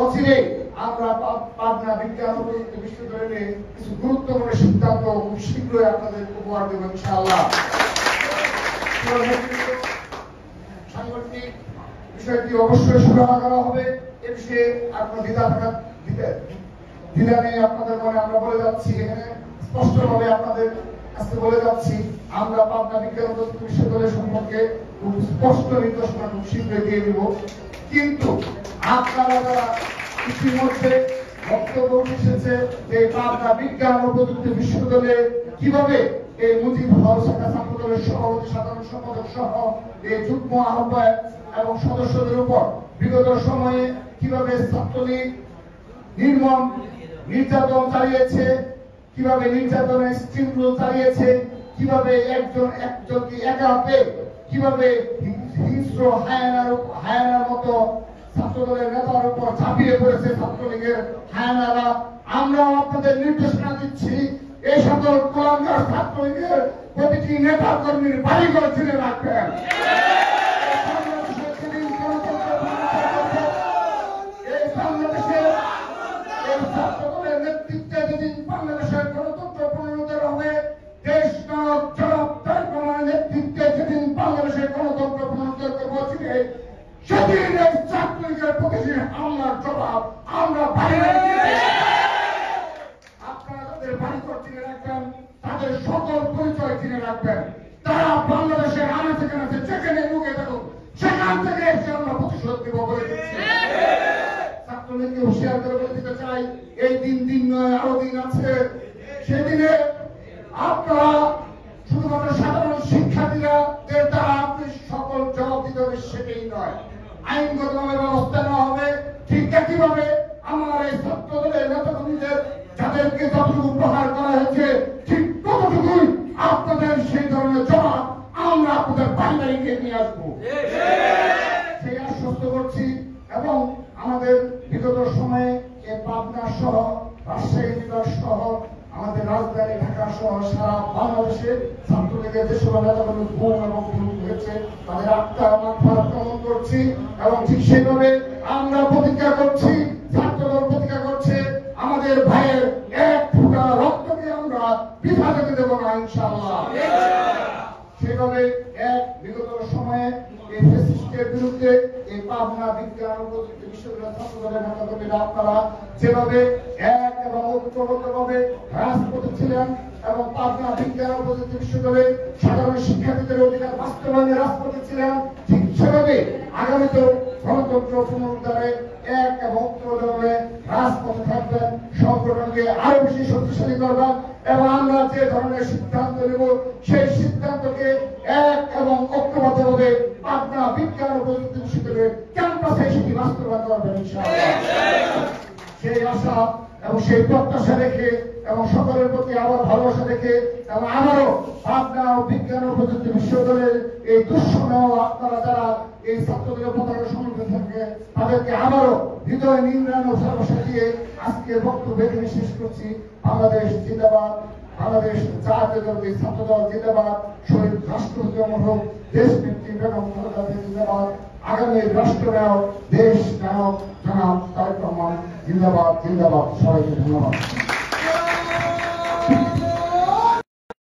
অচিরেই আমরা পাবনা বিজ্ঞান ও প্রযুক্তি বিশ্ববিদ্যালয়ে কিছু গুরুত্বপূর্ণ সিদ্ধান্ত খুব শীঘ্রই আপনাদের উপহার দেব ইনশাআল্লাহ। সাংগঠনিক বিষয়টি অবশ্যই সুরাহা করা হবে। এ বিষয়ে আপনার দ্বিধা নেই আপনাদের মনে। আমরা বলে যাচ্ছি এখানে স্পষ্টভাবে আপনাদের কাছে বলে যাচ্ছি, আমরা পাবনা বিজ্ঞান ও প্রযুক্তি বিশ্ববিদ্যালয় সম্পর্কে খুব স্পষ্ট নির্দেশনা খুব শীঘ্রই দিয়ে দিব। কিন্তু আপনারা যারা ইতিমধ্যে বক্তব্য এসেছে যে পাবনা বিজ্ঞান ও প্রযুক্তি বিশ্ববিদ্যালয়ে কিভাবে এই মুজিব হল শাখা ছাত্র দলের সভাপতি সাধারণ সম্পাদক সহ এই যুগ্ম আহ্বায়ক এবং সদস্যদের উপর বিগত সময়ে কিভাবে ছাত্রলীগ নির্মম নির্যাতন চালিয়েছে, কিভাবে নির্যাতনের স্ট্রিমগুলো চালিয়েছে, কিভাবে একজনকে একা হাতে কিভাবে হিংস্র হায়ানার মতো ছাত্রদলের নেতার উপর ঝাঁপিয়ে পড়েছে ছাত্রলীগের হায়ানারা। আমরাও আপনাদের নির্দেশনা দিচ্ছি, এই সকল কুলাঙ্গার ছাত্রলীগের প্রতিটি নেতা কর্মীর বাড়িঘর চিনে রাখবেন। ছাত্রদলের নেতৃত্বে যেদিন বাংলাদেশের গণতন্ত্র পুনরুদ্ধার হবে, দেশ নায়ক জনাব তারেক রহমানের নেতৃত্বে যেদিন বাংলাদেশের গণতন্ত্র পুনরুদ্ধার করবো, সেদিন এই ছাত্রলীগের প্রতিটি হামলার জবাব আমরা আপনারা তাদের বাড়িঘর চিনে রাখবেন, তাদের সকল পরিচয় চিনে রাখবেন। তারা বাংলাদেশের আনাচে কানাচে যেখানে লুকে থাকুক, সেখান থেকে এসে আমরা প্রতিশোধ দেব বলে দিচ্ছি। ছাত্রলীগকে হুঁশিয়ার করে বলে দিতে চাই, এই দিন নয়, আরো দিন আছে। সেদিনে আপনারা শুধুমাত্র সাধারণ শিক্ষার্থীরা দ্বারা আপনি সকল জবাব দিতে হবে সেটাই নয়, আইনগতভাবে ব্যবস্থা নেওয়া হবে। ঠিক একইভাবে আমার এই ছাত্র দলের নেতাকর্মীদের যাদেরকে যতটুকু প্রহার করা হয়েছে, ঠিক ততটুকুই আপনাদের সেই ধরনের জবাব আমরা আপনাদের বাড়ি বাড়িকে নিয়ে আসবো, সেই আশ্বস্ত করছি। এবং আমাদের বিগত সময়ে এই পাবনা সহ রাজশাহী বিভাগ সহ আমাদের রাজধানী ঢাকা সহ সারা বাংলাদেশে ছাত্রলীগের যে সকল নেতাকর্মী গুম এবং খুন হয়েছে, তাদের আত্মার মাগফিরাত কামনা করছি। এবং ঠিক সেইভাবে আমরা প্রতিজ্ঞা করছি, ছাত্রদল প্রতিজ্ঞা করছে, আমাদের ভাইয়ের এক ফোঁটা রক্তকে আমরা বৃথা যেতে দেব না ইনশাআল্লাহ। সেভাবে বিগত সময়ে এই ফ্যাসিস্টের বিরুদ্ধে এই পাবনা বিজ্ঞান ও প্রযুক্তি বিশ্ববিদ্যালয়ের ছাত্রদলের নেতাকর্মীরা আপনারা যেভাবে এক এবং ঐক্যবদ্ধভাবে রাজপথে ছিলেন এবং পাবনা বিজ্ঞান ও প্রযুক্তি বিশ্ববিদ্যালয়ের সাধারণ শিক্ষার্থীদের অধিকার বাস্তবায়নে রাজপথে ছিলেন, ঠিক সেভাবে আগামীতে গণতন্ত্র পুনরুদ্ধারে এক এবং ঐক্যবদ্ধভাবে রাজপথে থাকবেন, সংগঠনকে আরো বেশি শক্তিশালী করবেন। এবং আমরা যে ধরনের সিদ্ধান্ত নেব, সেই সিদ্ধান্তকে এক এবং ঐক্যবদ্ধভাবে পাবনা বিজ্ঞান ও প্রযুক্তি বিশ্ববিদ্যালয়ের ক্যাম্পাসে সেটি বাস্তবায়ন করবেন ইনশাআল্লাহ। সেই আশা এবং সেই প্রত্যাশা রেখে এবং সকলের প্রতি আবার ভালোবাসা রেখে এবং আমারও পাবনা ও বিজ্ঞান ও প্রযুক্তি বিশ্ববিদ্যালয়ের এই দুঃসময় আপনারা যারা এই ছাত্রদের পতাকা সম্মিলিত থাকে, তাদেরকে আবারও হৃদয় নিংড়ানো ভালোবাসা দিয়ে আজকের বক্তব্য এখানে শেষ করছি। বাংলাদেশ জিন্দাবাদ, বাংলাদেশ জাতীয়তাবাদী ছাত্রদল জিন্দাবাদ, শহীদ রাষ্ট্রপতি মরহুম দেশ নেত্রী বেগম খালেদা জিয়া জিন্দাবাদ, আগামী রাষ্ট্রনায়ক দেশ নায়ক জনাব তারেক রহমান জিন্দাবাদ জিন্দাবাদ। সবাইকে ধন্যবাদ।